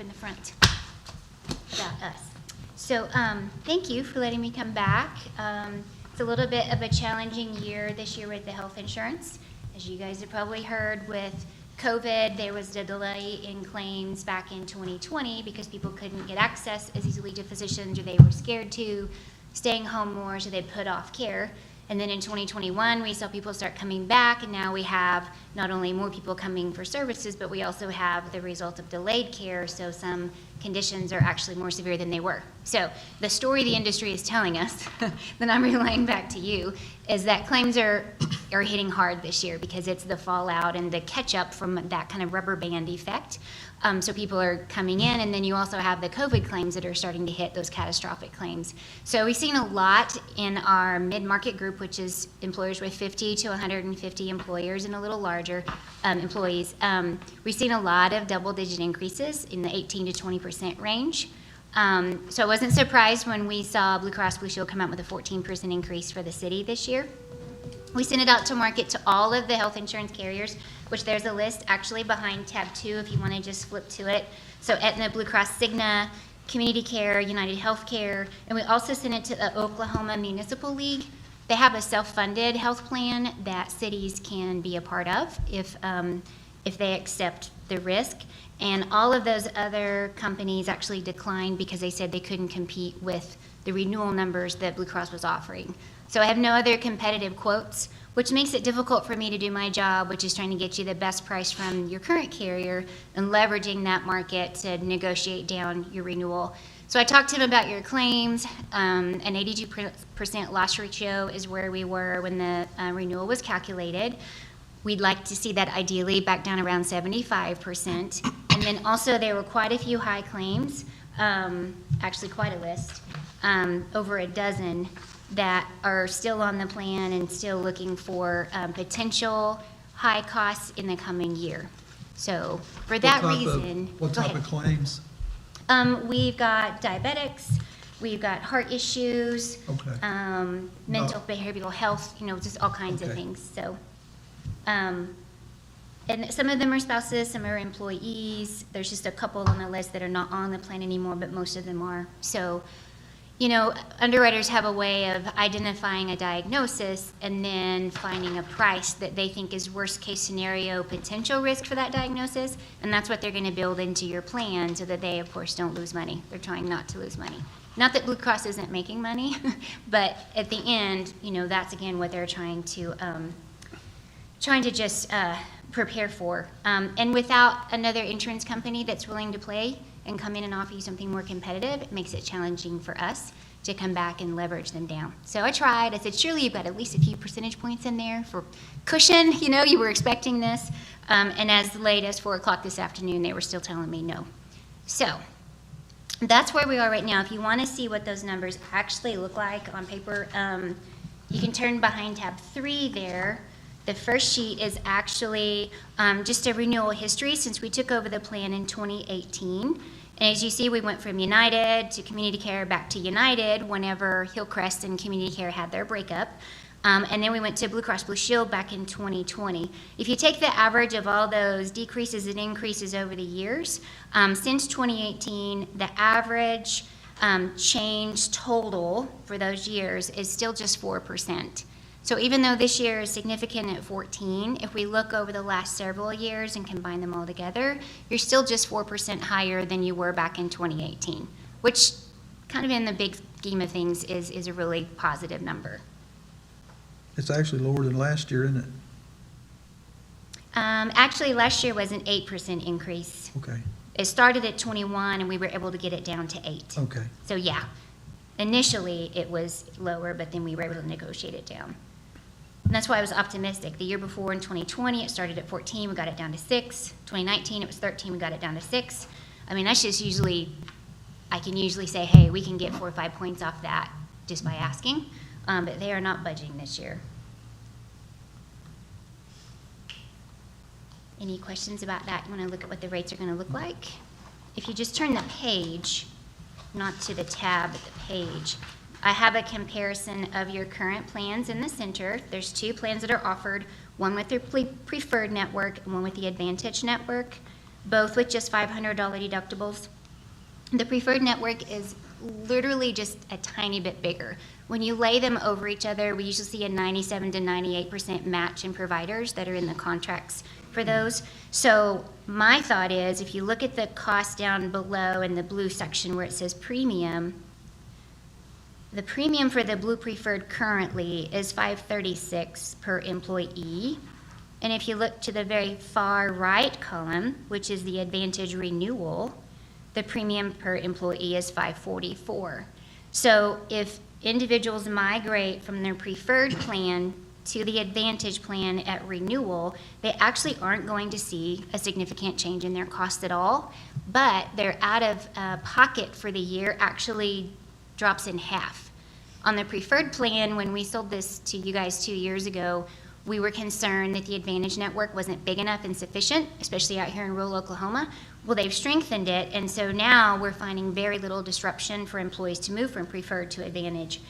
in the front about us. So thank you for letting me come back. It's a little bit of a challenging year this year with the health insurance. As you guys have probably heard, with COVID, there was a delay in claims back in 2020 because people couldn't get access as easily to physicians, or they were scared to, staying home more, so they put off care. And then in 2021, we saw people start coming back, and now we have not only more people coming for services, but we also have the result of delayed care, so some conditions are actually more severe than they were. So the story the industry is telling us, that I'm relaying back to you, is that claims are hitting hard this year because it's the fallout and the catch-up from that kind of rubber band effect. So people are coming in, and then you also have the COVID claims that are starting to hit, those catastrophic claims. So we've seen a lot in our mid-market group, which is employers with 50 to 150 employers and a little larger employees. We've seen a lot of double-digit increases in the 18 to 20% range. So I wasn't surprised when we saw Blue Cross Blue Shield come out with a 14% increase for the city this year. We sent it out to market to all of the health insurance carriers, which there's a list actually behind tab 2 if you want to just flip to it. So Aetna, Blue Cross, Cigna, Community Care, United Healthcare, and we also sent it to the Oklahoma Municipal League. They have a self-funded health plan that cities can be a part of if they accept the risk. And all of those other companies actually declined because they said they couldn't compete with the renewal numbers that Blue Cross was offering. So I have no other competitive quotes, which makes it difficult for me to do my job, which is trying to get you the best price from your current carrier and leveraging that market to negotiate down your renewal. So I talked to him about your claims. An 82% loss ratio is where we were when the renewal was calculated. We'd like to see that ideally back down around 75%. And then also there were quite a few high claims, actually quite a list, over a dozen that are still on the plan and still looking for potential high costs in the coming year. So for that reason, what type of claims? We've got diabetics, we've got heart issues, Okay. mental behavioral health, just all kinds of things. So, and some of them are spouses, some are employees. There's just a couple on the list that are not on the plan anymore, but most of them are. So, underwriters have a way of identifying a diagnosis and then finding a price that they think is worst case scenario potential risk for that diagnosis, and that's what they're going to build into your plan so that they, of course, don't lose money. They're trying not to lose money. Not that Blue Cross isn't making money, but at the end, that's again what they're trying to just prepare for. And without another insurance company that's willing to play and come in and offer you something more competitive, it makes it challenging for us to come back and leverage them down. So I tried. I said, surely you've got at least a few percentage points in there for cushion. You were expecting this. And as late as 4 o'clock this afternoon, they were still telling me no. So that's where we are right now. If you want to see what those numbers actually look like on paper, you can turn behind tab 3 there. The first sheet is actually just a renewal history since we took over the plan in 2018. And as you see, we went from United to Community Care back to United whenever Hillcrest and Community Care had their breakup. And then we went to Blue Cross Blue Shield back in 2020. If you take the average of all those decreases and increases over the years, since 2018, the average change total for those years is still just 4%. So even though this year is significant at 14, if we look over the last several years and combine them all together, you're still just 4% higher than you were back in 2018, which kind of in the big scheme of things is a really positive number. It's actually lower than last year, isn't it? Actually, last year was an 8% increase. Okay. It started at 21, and we were able to get it down to 8. Okay. So yeah, initially it was lower, but then we were able to negotiate it down. And that's why I was optimistic. The year before in 2020, it started at 14, we got it down to 6. 2019, it was 13, we got it down to 6. I mean, that's just I can usually say, hey, we can get 4 or 5 points off that just by asking, but they are not budging this year. Any questions about that? You want to look at what the rates are going to look like? If you just turn the page, not to the tab, but the page, I have a comparison of your current plans in the center. There's 2 plans that are offered, one with their preferred network and one with the Advantage network. both with just $500 deductibles. The preferred network is literally just a tiny bit bigger. When you lay them over each other, we usually see a 97 to 98% match in providers that are in the contracts for those. So my thought is, if you look at the cost down below in the blue section where it says premium, the premium for the blue preferred currently is $536 per employee. And if you look to the very far right column, which is the Advantage renewal, the premium per employee is $544. So if individuals migrate from their preferred plan to the Advantage plan at renewal, they actually aren't going to see a significant change in their cost at all, but their out of pocket for the year actually drops in half. On the preferred plan, when we sold this to you guys 2 years ago, we were concerned that the Advantage network wasn't big enough and sufficient, especially out here in rural Oklahoma. Well, they've strengthened it, and so now we're finding very little disruption for employees to move from preferred to Advantage.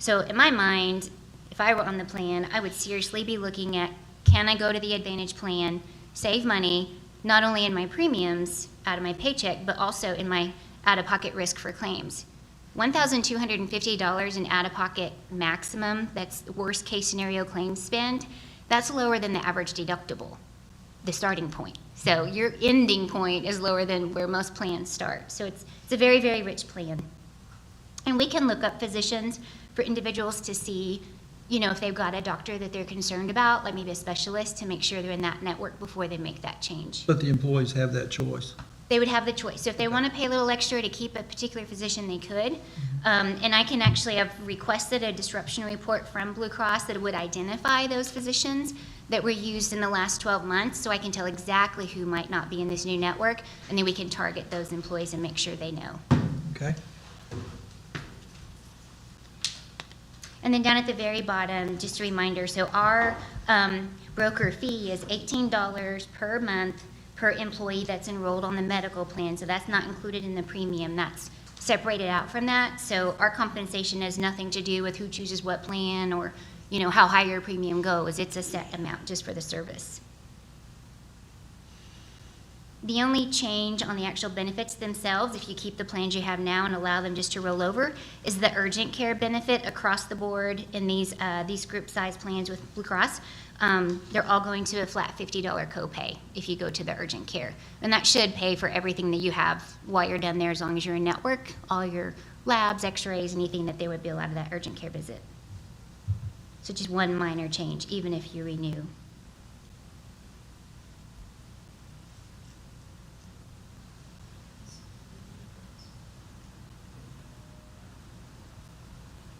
So in my mind, if I were on the plan, I would seriously be looking at, can I go to the Advantage plan, save money, not only in my premiums out of my paycheck, but also in my out-of-pocket risk for claims. $1,250 in out-of-pocket maximum, that's the worst case scenario claim spend, that's lower than the average deductible, the starting point. So your ending point is lower than where most plans start. So it's a very, very rich plan. And we can look up physicians for individuals to see, you know, if they've got a doctor that they're concerned about, like maybe a specialist, to make sure they're in that network before they make that change. But the employees have that choice. They would have the choice. So if they want to pay a little extra to keep a particular physician, they could. And I can actually have requested a disruption report from Blue Cross that would identify those physicians that were used in the last 12 months, so I can tell exactly who might not be in this new network, and then we can target those employees and make sure they know. Okay. And then down at the very bottom, just a reminder, so our broker fee is $18 per month per employee that's enrolled on the medical plan. So that's not included in the premium. That's separated out from that. So our compensation has nothing to do with who chooses what plan or, you know, how high your premium goes. It's a set amount just for the service. The only change on the actual benefits themselves, if you keep the plans you have now and allow them just to roll over, is the urgent care benefit across the board in these group size plans with Blue Cross. They're all going to a flat $50 copay if you go to the urgent care. And that should pay for everything that you have while you're done there, as long as you're in network, all your labs, x-rays, anything that they would bill out of that urgent care visit. So just one minor change, even if you renew.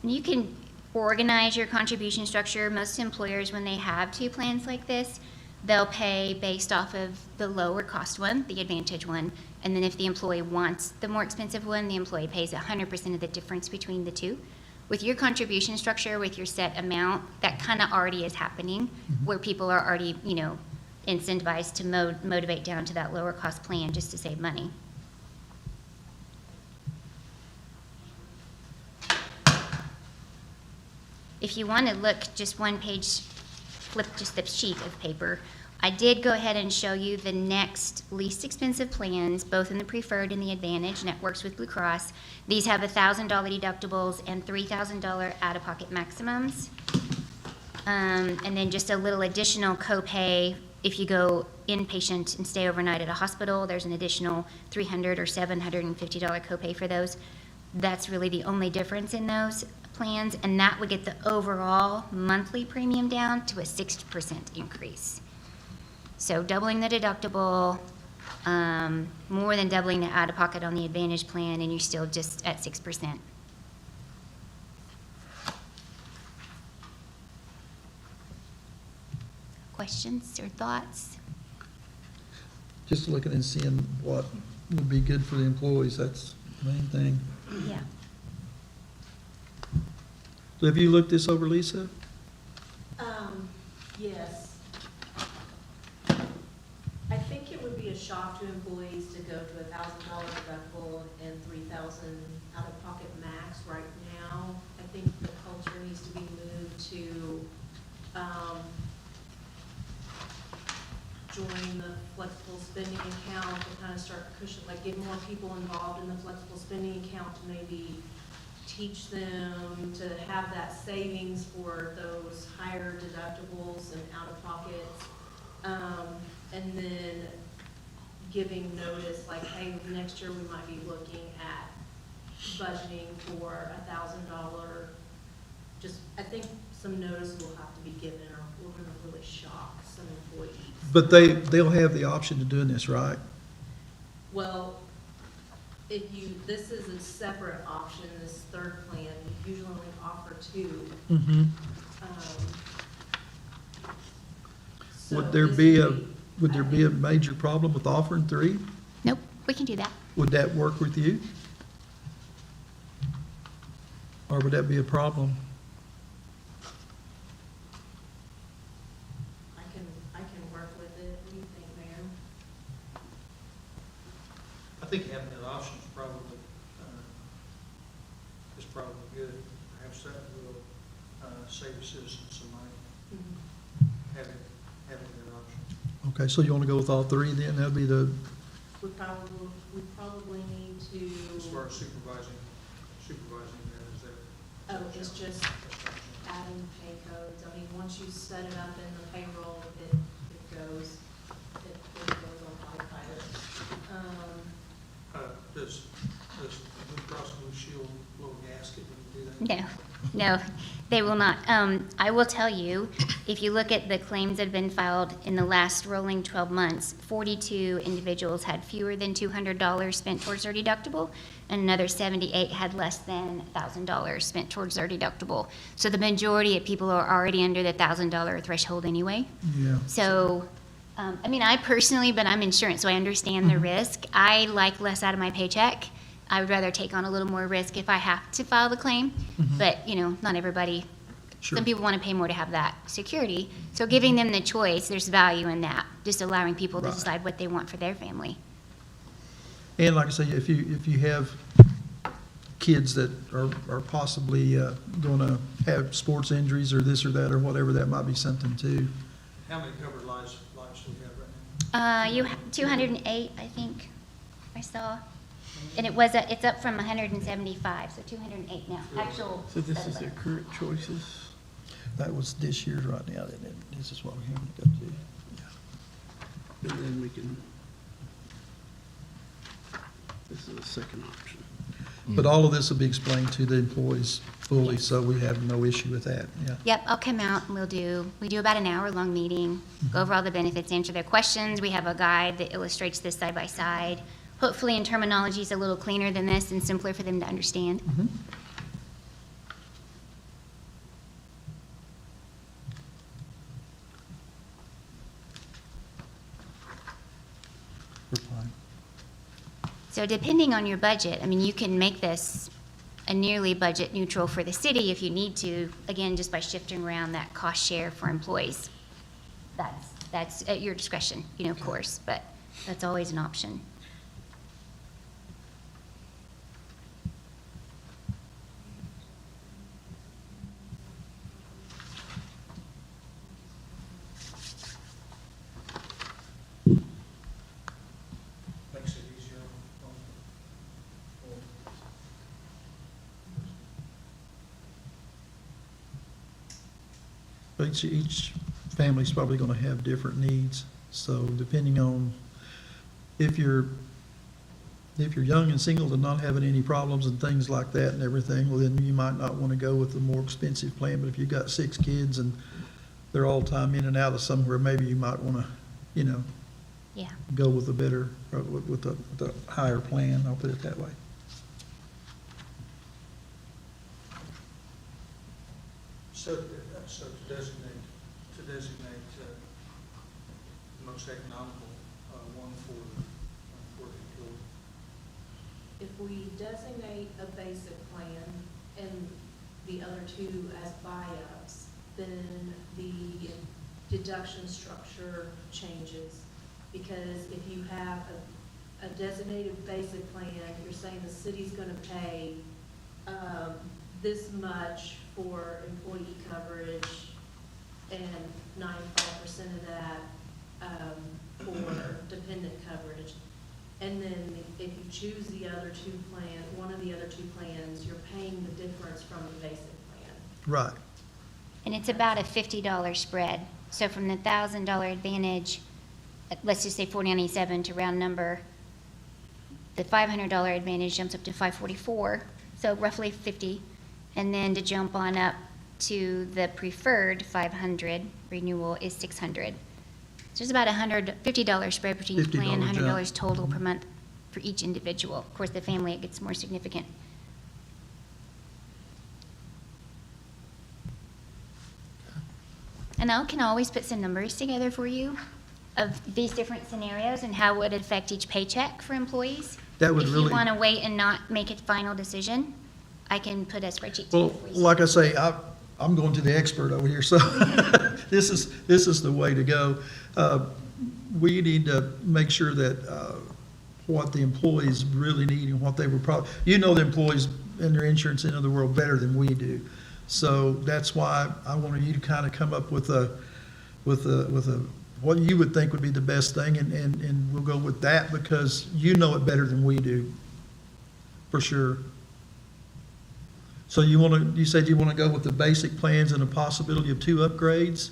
You can organize your contribution structure. Most employers, when they have two plans like this, they'll pay based off of the lower cost one, the Advantage one, and then if the employee wants the more expensive one, the employee pays 100% of the difference between the two. With your contribution structure, with your set amount, that kind of already is happening, where people are already, you know, incentivized to motivate down to that lower cost plan just to save money. If you want to look just one page, flip just the sheet of paper, I did go ahead and show you the next least expensive plans, both in the preferred and the Advantage networks with Blue Cross. These have $1,000 deductibles and $3,000 out-of-pocket maximums. And then just a little additional copay. If you go inpatient and stay overnight at a hospital, there's an additional $300 or $750 copay for those. That's really the only difference in those plans, and that would get the overall monthly premium down to a 6% increase. So doubling the deductible, more than doubling the out-of-pocket on the Advantage plan, and you're still just at 6%. Questions or thoughts? Just looking and seeing what would be good for the employees, that's the main thing. Yeah. So have you looked this over, Lisa? Yes. I think it would be a shock to employees to go to $1,000 deductible and $3,000 out-of-pocket max right now. I think the culture needs to be moved to join the flexible spending account to kind of start pushing, like get more people involved in the flexible spending account to maybe teach them to have that savings for those higher deductibles and out-of-pockets. And then giving notice, like, hey, next year we might be looking at budgeting for $1,000. Just, I think some notice will have to be given, or we're gonna really shock some employees. But they'll have the option of doing this, right? Well, if you, this is a separate option, this third plan, you usually only offer two. Mm-hmm. So Would there this be a, would would there be a major problem with offering 3? Nope, we can do that. Would that work with you? Or would that be a problem? I can work with it. What do you think, Mayor? I think having that option is probably good. Perhaps that will save the citizens some money, having that option. Okay, so you want to go with all 3 then? That'd be the, We probably need As to, far as supervising that, is there? oh, it's just adding pay codes. I mean, once you set it up in the payroll, it goes on autopilot. Does Blue Cross Blue Shield little gasket when you do that? No, they will not. I will tell you, if you look at the claims that have been filed in the last rolling 12 months, 42 individuals had fewer than $200 spent towards their deductible, and another 78 had less than $1,000 spent towards their deductible. So the majority of people are already under the $1,000 threshold anyway. yeah. So, I mean, I personally, but I'm insurance, so I understand the risk. I like less out of my paycheck. I would rather take on a little more risk if I have to file the claim, but, you know, not everybody. Sure. Some people want to pay more to have that security. So giving them the choice, there's value in that, just allowing people to Right. decide what they want for their family. And like I say, if you have kids that are possibly going to have sports injuries or this or that or whatever, that might be something too. How many covered lives do we have right now? You have 208, I think, I saw. And it's up from 175, so 208 now, actual. So this is their current choices? That was this year's right now, isn't it? This is what we're having to go to. And then we can, this is the second option. But all of this will be explained to the employees fully, so we have no issue with that, yeah. Yep, I'll come out and we do about an hour-long meeting, go over all the benefits, answer their questions. We have a guide that illustrates this side by side. Hopefully in terminology is a little cleaner than this and simpler for them to understand. Mhm. We're fine. So depending on your budget, I mean, you can make this a nearly budget neutral for the city if you need to, again, just by shifting around that cost share for employees. That's at your discretion, you know, of course, but that's always an option. Makes it easier Each family's probably going to have different needs, so depending on if you're young and single and not having any problems and things like that and everything, well, then you might not want to go with the more expensive plan, but if you've got 6 kids and they're all time in and out of somewhere, maybe you might want to, you know, Yeah. go with a better, with a higher plan, I'll put it that way. So to designate the most economical one for the employee. if we designate a basic plan and the other two as buy-ups, then the deduction structure changes. Because if you have a designated basic plan, you're saying the city's gonna pay, this much for employee coverage, and 95% of that, for dependent coverage. And then if you choose one of the other two plans, you're paying the difference from the basic plan. Right. And it's about a $50 spread. So from the $1,000 Advantage, let's just say $497 to round number, the $500 Advantage jumps up to $544, so roughly 50. And then to jump on up to the preferred 500 renewal is $600. So there's about a $50 spread between each plan, $50 $100 jump. total per month for each individual. Of course, the family, it gets more significant. And I can always put some numbers together for you of these different scenarios and how it would affect each paycheck for employees. That would If really- you want to wait and not make a final decision, I can put a spreadsheet Well, together for you. like I say, I'm going to the expert over here, so this is the way to go. We need to make sure that what the employees really need and what they were probably, you know the employees and their insurance in the world better than we do. So that's why I wanted you to kind of come up with what you would think would be the best thing, and we'll go with that because you know it better than we do, for sure. So you said you want to go with the basic plans and the possibility of 2 upgrades?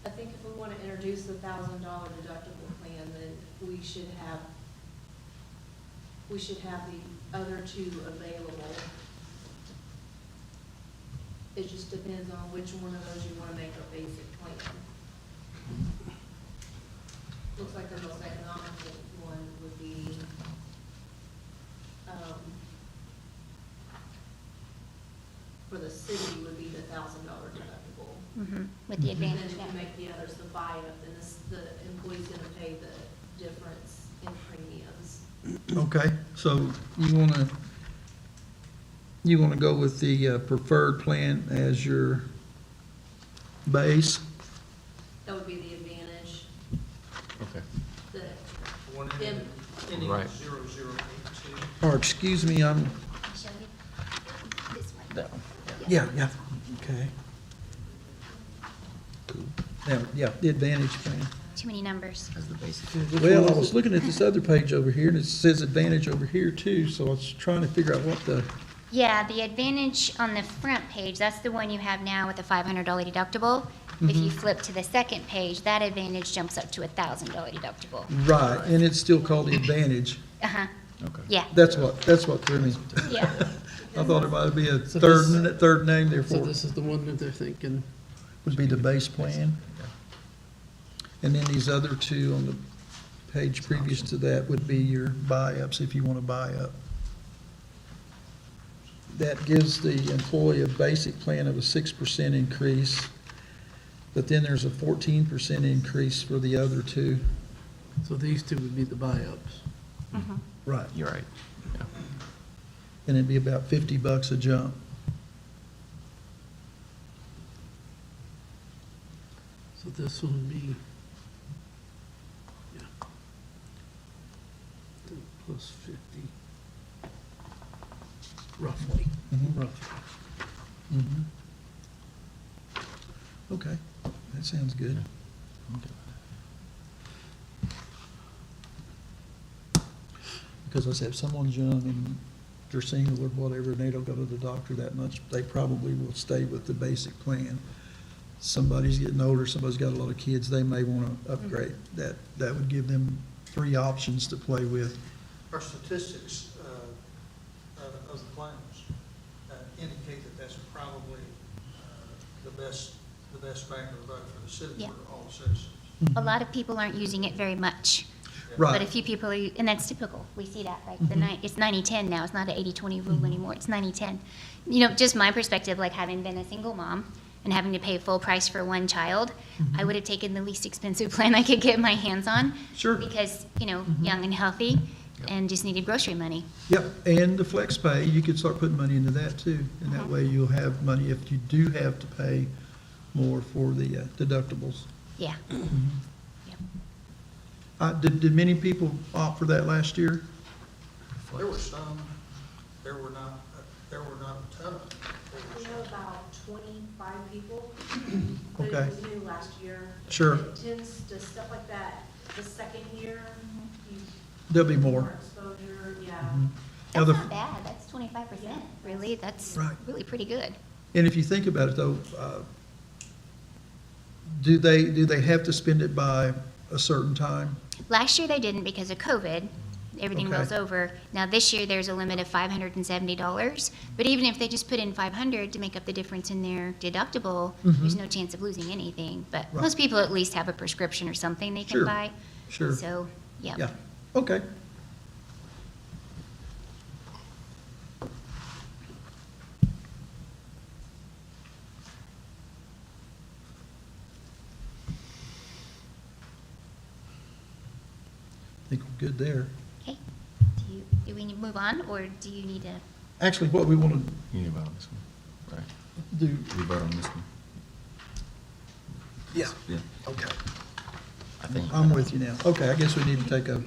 I think if we want to introduce the $1,000 deductible plan, then we should have the other two available. It just depends on which one of those you want to make a basic plan. Looks like the most economical one would be, for the city would be the $1,000 deductible. With the And then Advantage, if yeah. you make the others the buy-up, then the employee's gonna pay the difference in premiums. Okay, so you want to go with the preferred plan as your base? That would be the Advantage, Okay. the, One Em- ending Right. 0082. Or, excuse me, I'm, Show you this one. That one. yeah, okay. Yeah, the Advantage plan. Too many numbers. As the basic. Well, I was looking at this other page over here, and it says Advantage over here too, so I was trying to figure out what the, Yeah, the Advantage on the front page, that's the one you have now with a $500 deductible. If you flip to the second page, that Advantage jumps up to a $1,000 deductible. right, and it's still called the Advantage. Uh-huh, Okay. yeah, That's what threw me. yeah. I thought it might be a So third name there So for it. this is the one that they're thinking, Would be the base plan. And then these other two on the page previous to that would be your buy-ups, if you want to buy up. That gives the employee a basic plan of a 6% increase, but then there's a 14% increase for the other two. so these two would be the buy-ups. Right. You're right. Yeah. And it'd be about $50 a jump. So this one would be, yeah. Plus 50, roughly, Mhm. roughly. Mhm. Okay, that sounds good. Okay. Because I said, if someone's young and they're single or whatever, and they don't go to the doctor that much, they probably will stay with the basic plan. Somebody's getting older, somebody's got a lot of kids, they may want to upgrade. That would give them 3 options to play with. Our statistics of the plans indicate that that's probably the best bang for the buck for the city, Yeah. for all citizens. A lot of people aren't using it very much. Right. But a few people are, and that's typical, we see that, like, it's 90-10 now, it's not an 80-20 rule anymore, it's 90-10. You know, just my perspective, like having been a single mom and having to pay full price for one child, I would have taken the least expensive plan I could get my hands on. Sure. Because, young and healthy, and just needed grocery money. Yep, and the flex pay, you could start putting money into that too. And that way you'll have money if you do have to pay more for the deductibles. Yeah. Yep. Did many people opt for that last year? There were some, there were not a ton of them. We have about 25 people But Okay. it was new last year. Sure. It tends to, stuff like that, the second year, you. There'll be get more. exposure, yeah. Mhm. Now, That's the- not bad, that's 25%, really, that's Right. really pretty good. And if you think about it, though, do they have to spend it by a certain time? Last year they didn't because of COVID, everything Okay. rolls over. Now this year, there's a limit of $570, but even if they just put in 500 to make up the difference in their deductible, there's Mhm. no chance of losing anything. But Right. most people at least have a prescription or something they can Sure. buy. Sure. So, yeah. Yeah, okay. I think we're good there. Okay, do we need to move on, or do you need to? Actually, what we want to You need to vote on this one, right? do, We vote on this one? yeah, Yeah, okay. I think. I'm with you now. Okay, I guess we need to take a,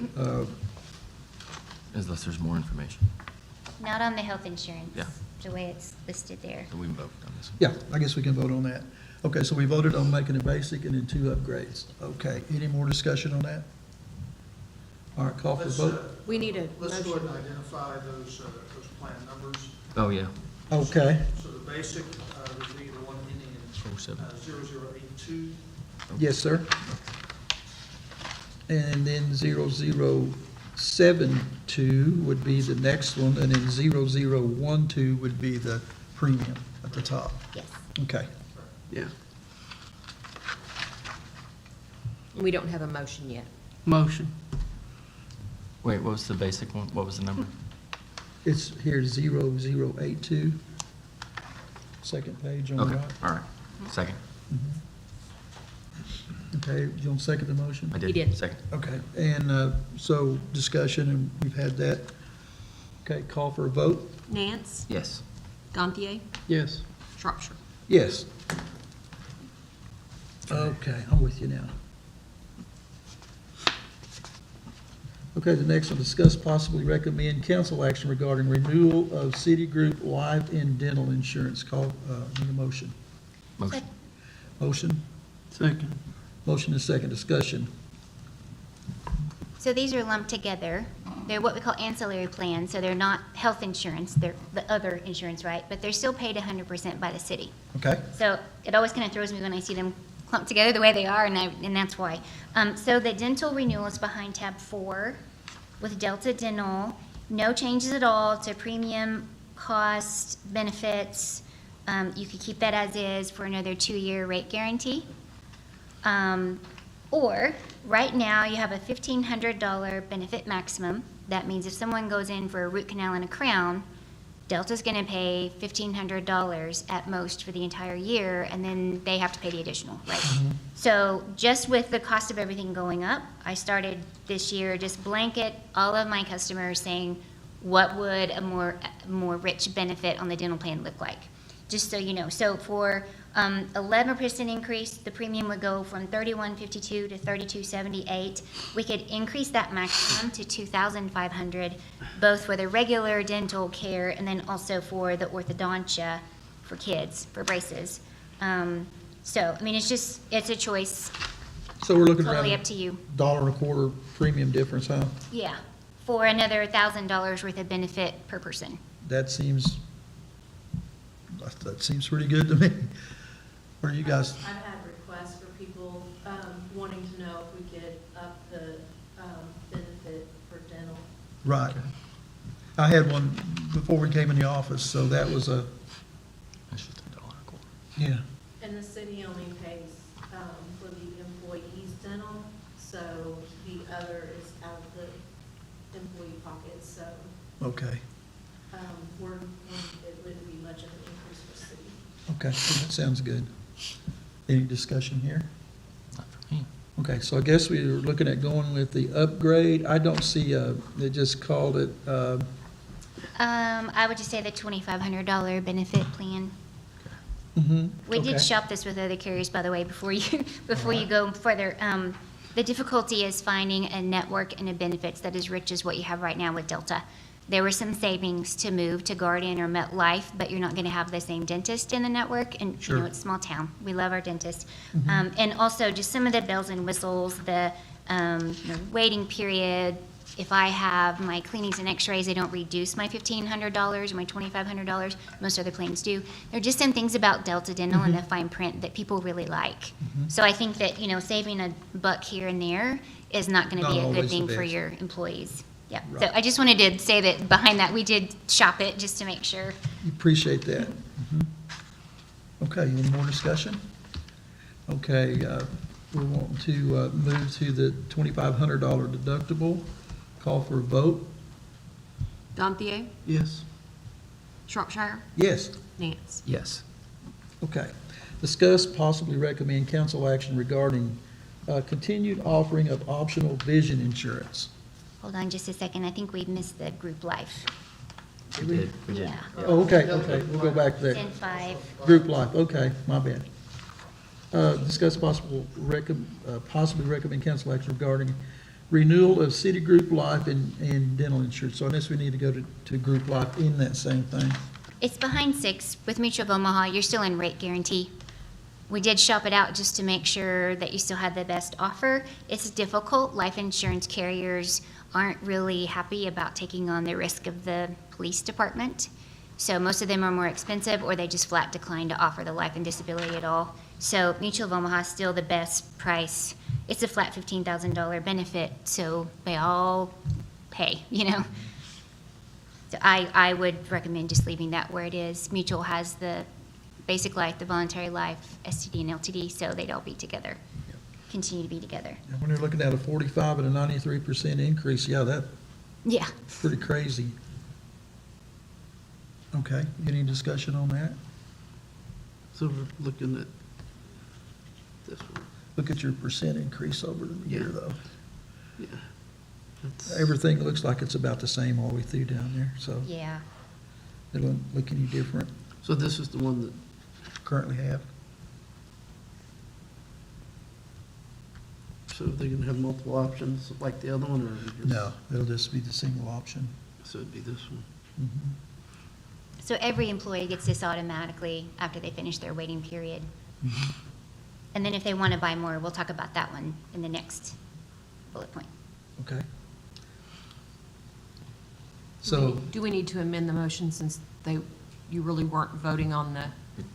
Unless there's more information, Not on the health insurance. Yeah. The way it's listed there. then we can vote on this one. yeah, I guess we can vote on that. Okay, so we voted on making it basic and then 2 upgrades. Okay, any more discussion on that? All right, call for the Let's, vote. We need a let's go ahead motion. and identify those plan numbers. Oh, yeah. Okay, So the basic would be the one ending in 07. 0082. yes, sir. And then 0072 would be the next one, and then 0012 would be the premium at the top. Yes. Okay, Yeah. We don't have a motion yet. Motion. Wait, what was the basic one? What was the number? it's here 0082. Second page on the Okay, right. all right. Second. Okay, you want to second the motion? I did. He did. Second. Okay, and so discussion, and we've had that. Okay, call for a vote? Nance, Yes. Gantier, Yes. Shropshire. Yes. Okay, I'm with you now. Okay, the next one, discuss possibly recommend council action regarding renewal of Citigroup life and dental insurance. Call, need a motion. Motion. Motion? Second. Motion is second, discussion. So these are lumped together. They're what we call ancillary plans, so they're not health insurance, they're the other insurance, right? But they're still paid 100% by the city. Okay? So it always kind of throws me when I see them clumped together the way they are, and that's why. So the dental renewal is behind tab 4 with Delta Dental. No changes at all to premium, cost, benefits. You could keep that as is for another 2-year rate guarantee. Or, right now, you have a $1,500 benefit maximum. That means if someone goes in for a root canal and a crown, Delta's gonna pay $1,500 at most for the entire year, and then they have to pay the additional, right? So just with the cost of everything going up, I started this year just blanket all of my customers saying, what would a more rich benefit on the dental plan look like? Just so you know. So for 11% increase, the premium would go from $31.52 to $32.78. We could increase that maximum to $2,500, both for the regular dental care and then also for the orthodontia for kids, for braces. So, I mean, it's a choice, So we're looking around totally up to you. $1.25 premium difference, huh? Yeah, for another $1,000 worth of benefit per person. That seems pretty good to me. Or you guys, I've had requests for people wanting to know if we could up the benefit for dental. right. I had one before we came in the office, so that was a, That's just $1 a quarter. yeah, And the city only pays for the employees' dental, so the other is out of the employee pocket, so okay. it wouldn't be much of an increase for city. Okay, that sounds good. Any discussion here? Not for me. Okay, so I guess we were looking at going with the upgrade. I don't see, they just called it, I would just say the $2,500 benefit plan. We okay. did shop this with other carriers, by the way, before you go further. The difficulty is finding a network and a benefits that is rich as what you have right now with Delta. There were some savings to move to Guardian or MetLife, but you're not going to have the same dentist in the network, and, you know, Sure. it's a small town. We love our dentist. And also, just some of the bells and whistles, the waiting period. If I have my cleanings and x-rays, they don't reduce my $1,500 or my $2,500. Most other plans do. There are just some things about Delta Dental and the fine print that people really like. So I think that, you know, saving a buck here and there is not going to Not be a always good the thing for best. your employees. Yeah. Right. So I just wanted to say that behind that, we did shop it just to make sure. Appreciate that. Okay, any more discussion? Okay, we're wanting to move to the $2,500 deductible. Call for a vote. Gantier, Yes. Shropshire, Yes. Nance. Yes. Okay. Discuss, possibly recommend council action regarding continued offering of optional vision insurance. Hold on just a second. I think we missed the group life. We did. Yeah. Oh, okay, we'll go back to that. 10-5. Group life, okay, my bad. Discuss possibly recommend council action regarding renewal of city group life and dental insurance. So unless we need to go to group life in that same thing. It's behind 6. With Mutual of Omaha, you're still in rate guarantee. We did shop it out just to make sure that you still had the best offer. It's difficult. Life insurance carriers aren't really happy about taking on the risk of the police department. So most of them are more expensive, or they just flat decline to offer the life and disability at all. So Mutual of Omaha is still the best price. It's a flat $15,000 benefit, so they all pay, you know? So I would recommend just leaving that where it is. Mutual has the basic life, the voluntary life, STD and LTD, so they'd all be together, continue to be together. And when you're looking at a 45 and a 93% increase, yeah, that's Yeah. pretty crazy. Okay, any discussion on that? So we're looking at this one. Look at your percent increase over the year, Yeah. though. Yeah. That's- Everything looks like it's about the same all the way through down there, so Yeah. they don't look any different So this is the one that, currently have. so they're gonna have multiple options like the other one, or? just- No, it'll just be the single option. So it'd be this one. Mhm. So every employee gets this automatically after they finish their waiting period. And then if they want to buy more, we'll talk about that one in the next bullet point. Okay. So, Do we need to amend the motion since you really weren't voting on the,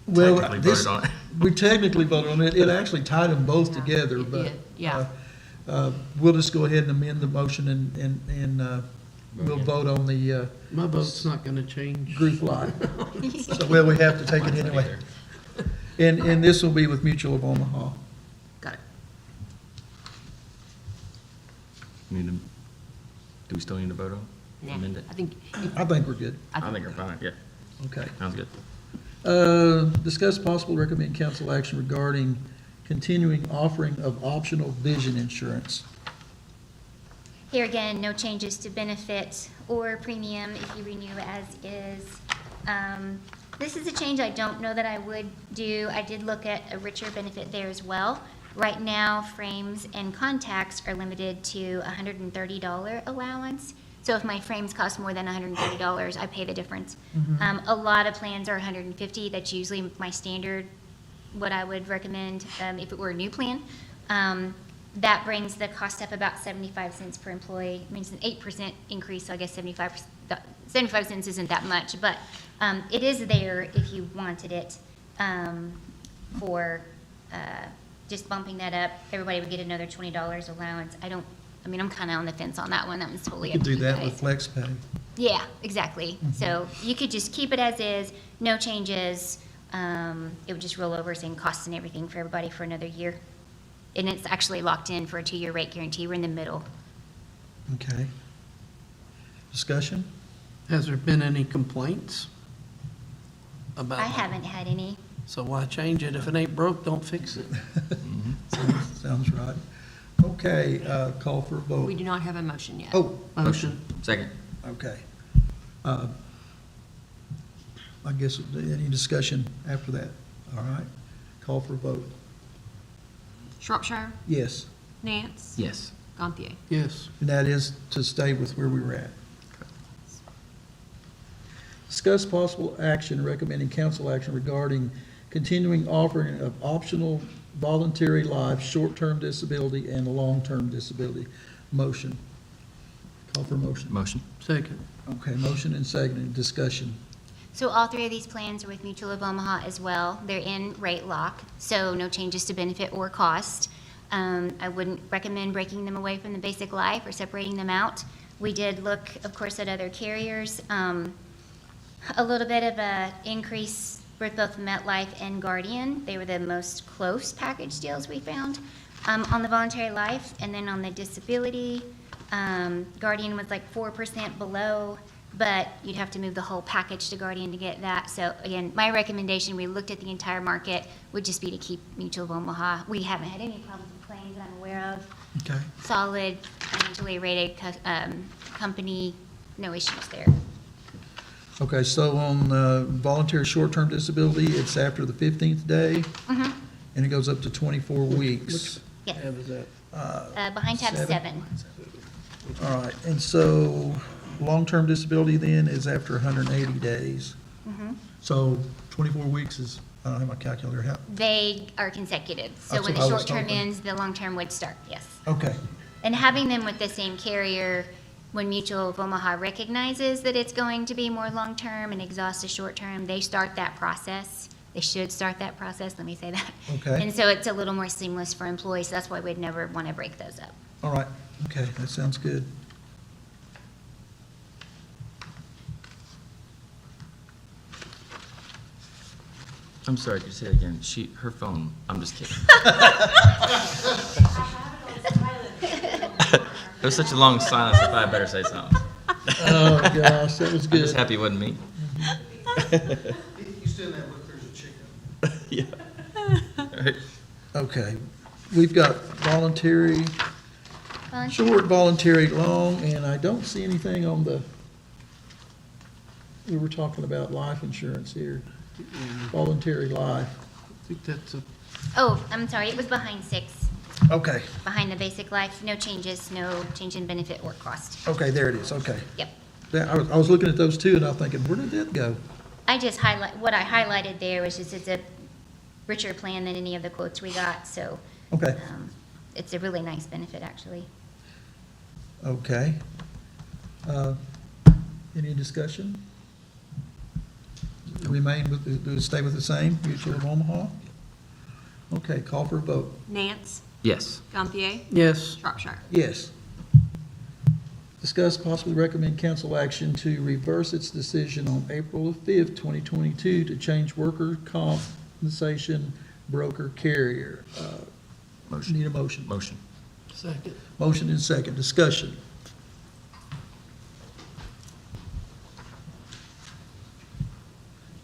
well, Technically this, voted on it. we technically voted on it. It actually tied them both together, It but. did, yeah. We'll just go ahead and amend the motion and we'll vote on the My vote's not gonna change. group life. So, well, we have to take it anyway. And this will be with Mutual of Omaha. got it. Need to, do we still need to vote on? Nah, Amend it? I think, I think we're good. I think we're fine, yeah. Okay. Sounds good. Discuss possible recommend council action regarding continuing offering of optional vision insurance. Here again, no changes to benefit or premium if you renew as is. This is a change I don't know that I would do. I did look at a richer benefit there as well. Right now, frames and contacts are limited to $130 allowance. So if my frames cost more than $130, I pay the difference. A lot of plans are $150. That's usually my standard, what I would recommend if it were a new plan. That brings the cost up about 75 cents per employee. I mean, it's an 8% increase, so I guess 75 cents isn't that much, but it is there if you wanted it for just bumping that up. Everybody would get another $20 allowance. I'm kind of on the fence on that one. That one's totally You up could to do you that guys. with flex pay. Yeah, exactly. So you could just keep it as is, no changes. It would just roll over, same costs and everything for everybody for another year. And it's actually locked in for a 2-year rate guarantee. We're in the middle. Okay. Discussion? Has there been any complaints about? I haven't had any. So why change it? If it ain't broke, don't fix it. Sounds right. Okay, call for a vote. We do not have a motion yet. Oh, Motion. Second. okay. I guess any discussion after that? All right. Call for a vote. Shropshire, Yes. Nance. Yes. Gantier. Yes. And that is to stay with where we were at. discuss possible action, recommending council action regarding continuing offering of optional voluntary life, short-term disability, and long-term disability. Motion. Call for motion. Motion. Second. Okay, motion and second, discussion. So all three of these plans are with Mutual of Omaha as well. They're in rate lock, so no changes to benefit or cost. I wouldn't recommend breaking them away from the basic life or separating them out. We did look, of course, at other carriers. A little bit of a increase with both MetLife and Guardian. They were the most close package deals we found on the voluntary life. And then on the disability, Guardian was like 4% below, but you'd have to move the whole package to Guardian to get that. So again, my recommendation, we looked at the entire market, would just be to keep Mutual of Omaha. We haven't had any problems with claims that I'm aware of. Okay. Solid, financially rated company, no issues there. Okay, so on voluntary short-term disability, it's after the 15th day, and it goes up to 24 weeks. Yes. Tab is that? Behind tab 7. All right, and so long-term disability then is after 180 days. So 24 weeks is, I don't have my calculator, how? They are consecutive. So That's when what the I was short term hoping. ends, the long term would start, yes. Okay, And having them with the same carrier, when Mutual of Omaha recognizes that it's going to be more long term and exhausts the short term, they start that process. They should start that process, let me say that. Okay. And so it's a little more seamless for employees. That's why we'd never want to break those up. all right, okay, that sounds good. I'm sorry, could you say it again? Her phone, I'm just kidding. It was such a long silence, I thought I better say something. Oh, gosh, that was I'm good. just happy it wasn't me. You still never look, there's a chicken. Yeah. All right. Okay, we've got voluntary, Volunteer. short, voluntary, long, and I don't see anything on the, we were talking about life insurance here, voluntary life. I think that's a, Oh, I'm sorry, it was behind 6, Okay, behind the basic life. No changes, no change in benefit or cost. okay, there it is, okay. Yep. I was looking at those two, and I was thinking, where did that go? I just what I highlighted there was just it's a richer plan than any of the quotes we got, so Okay, it's a really nice benefit, actually. okay. Any discussion? Remain with, do it stay with the same, Mutual of Omaha? Okay, call for a vote. Nance, Yes. Gantier, yes. Shropshire. Yes. Discuss possibly recommend council action to reverse its decision on April the 5th, 2022 to change worker compensation broker carrier. Motion. Need a motion? Motion. Second. Motion and second, discussion.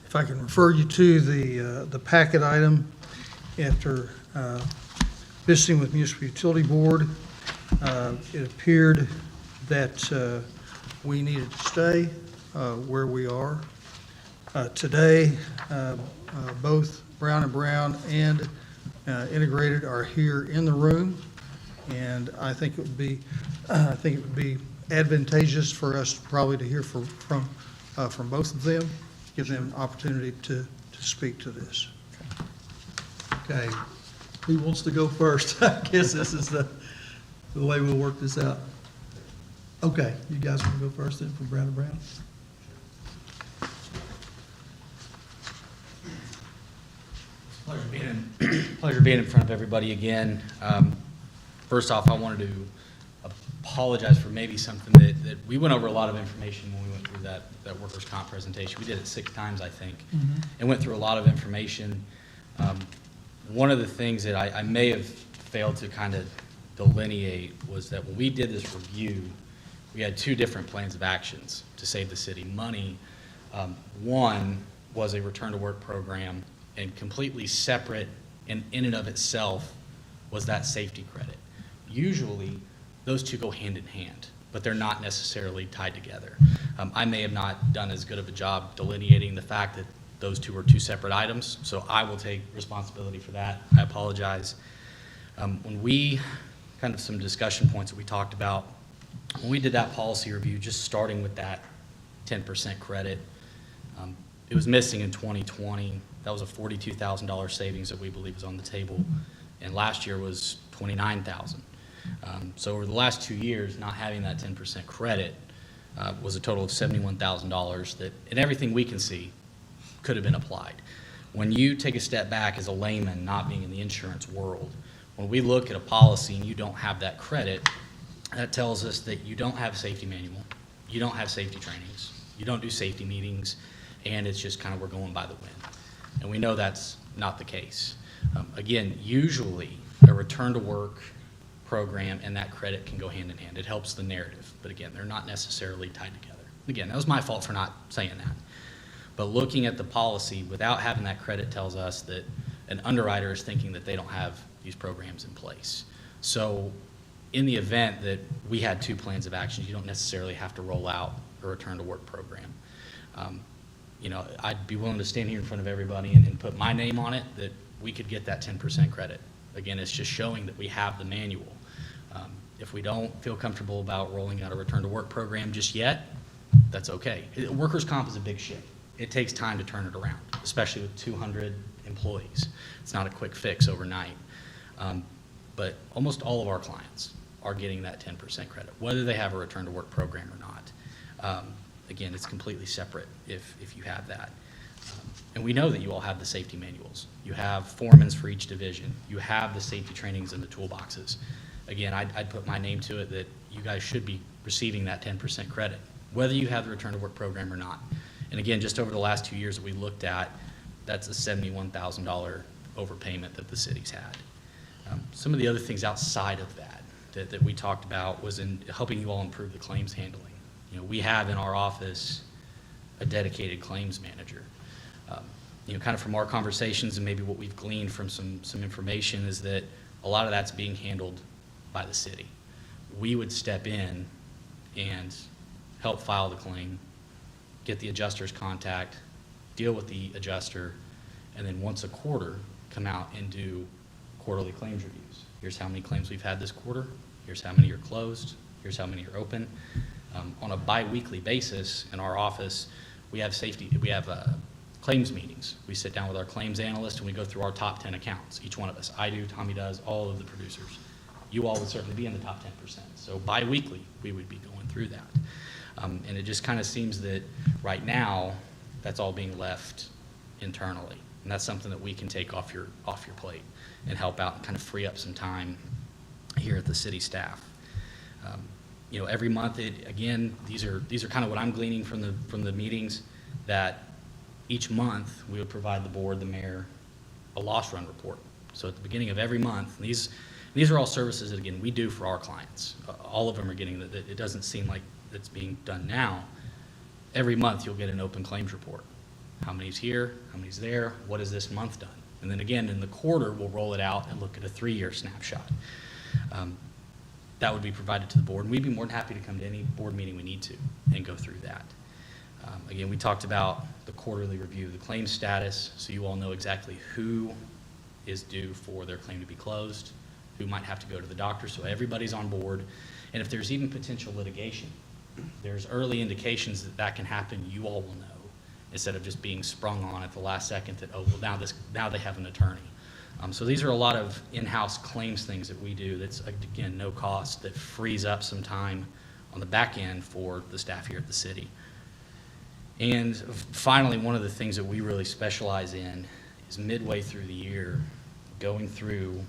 If I can refer you to the packet item, after visiting with Municipal Utility Board, it appeared that we needed to stay where we are. Today, both Brown & Brown and Integrated are here in the room, and I think it would be advantageous for us probably to hear from both of them, give them an opportunity to speak to this. Okay, who wants to go first? I guess this is the way we'll work this out. Okay, you guys want to go first then for Brown & Brown? Pleasure being in front of everybody again. First off, I wanted to apologize for maybe something that we went over a lot of information when we went through that workers' comp presentation. We did it 6 times, I think, and went through a lot of information. One of the things that I may have failed to kind of delineate was that when we did this review, we had 2 different plans of actions to save the city money. One was a return-to-work program, and completely separate and in and of itself was that safety credit. Usually, those 2 go hand in hand, but they're not necessarily tied together. I may have not done as good of a job delineating the fact that those 2 are 2 separate items, so I will take responsibility for that. I apologize. When we, kind of some discussion points that we talked about, when we did that policy review, just starting with that 10% credit, It was missing in 2020. That was a $42,000 savings that we believe is on the table, and last year was $29,000. So over the last 2 years, not having that 10% credit was a total of $71,000 that, in everything we can see, could have been applied. When you take a step back as a layman, not being in the insurance world, when we look at a policy and you don't have that credit, that tells us that you don't have a safety manual, you don't have safety trainings, you don't do safety meetings, and it's just kind of we're going by the wind. And we know that's not the case. Again, usually a return to work program and that credit can go hand in hand. It helps the narrative, but again, they're not necessarily tied together. Again, that was my fault for not saying that. But looking at the policy without having that credit tells us that an underwriter is thinking that they don't have these programs in place. So in the event that we had 2 plans of action, you don't necessarily have to roll out a return to work program. You know, I'd be willing to stand here in front of everybody and put my name on it that we could get that 10% credit. Again, it's just showing that we have the manual. If we don't feel comfortable about rolling out a return to work program just yet, that's okay. Workers' comp is a big ship. It takes time to turn it around, especially with 200 employees. It's not a quick fix overnight. But almost all of our clients are getting that 10% credit, whether they have a return to work program or not. Again, it's completely separate if you have that. And we know that you all have the safety manuals. You have foremans for each division. You have the safety trainings in the toolboxes. Again, I'd put my name to it that you guys should be receiving that 10% credit, whether you have the return to work program or not. And again, just over the last 2 years that we looked at, that's a $71,000 overpayment that the city's had. Some of the other things outside of that we talked about was in helping you all improve the claims handling. You know, we have in our office a dedicated claims manager. You know, kind of from our conversations and maybe what we've gleaned from some information is that a lot of that's being handled by the city. We would step in and help file the claim, get the adjuster's contact, deal with the adjuster, and then once a quarter, come out and do quarterly claims reviews. Here's how many claims we've had this quarter. Here's how many are closed. Here's how many are open. On a bi-weekly basis in our office, we have claims meetings. We sit down with our claims analyst and we go through our top 10 accounts, each one of us. I do, Tommy does, all of the producers. You all would certainly be in the top 10%. So bi-weekly, we would be going through that. And it just kind of seems that right now, that's all being left internally. And that's something that we can take off your plate and help out and kind of free up some time here at the city staff. You know, every month, again, these are kind of what I'm gleaning from the meetings, that each month we would provide the board, the mayor, a loss run report. So at the beginning of every month, and these are all services that, again, we do for our clients. All of them are getting that. It doesn't seem like it's being done now. Every month you'll get an open claims report. How many's here? How many's there? What has this month done? And then again, in the quarter, we'll roll it out and look at a 3-year snapshot. That would be provided to the board. And we'd be more than happy to come to any board meeting we need to and go through that. Again, we talked about the quarterly review of the claim status, so you all know exactly who is due for their claim to be closed, who might have to go to the doctor, so everybody's on board. And if there's even potential litigation, there's early indications that can happen, you all will know, instead of just being sprung on at the last second that, oh, well, now they have an attorney. So these are a lot of in-house claims things that we do that's, again, no cost, that frees up some time on the back end for the staff here at the city. And finally, one of the things that we really specialize in is midway through the year, going through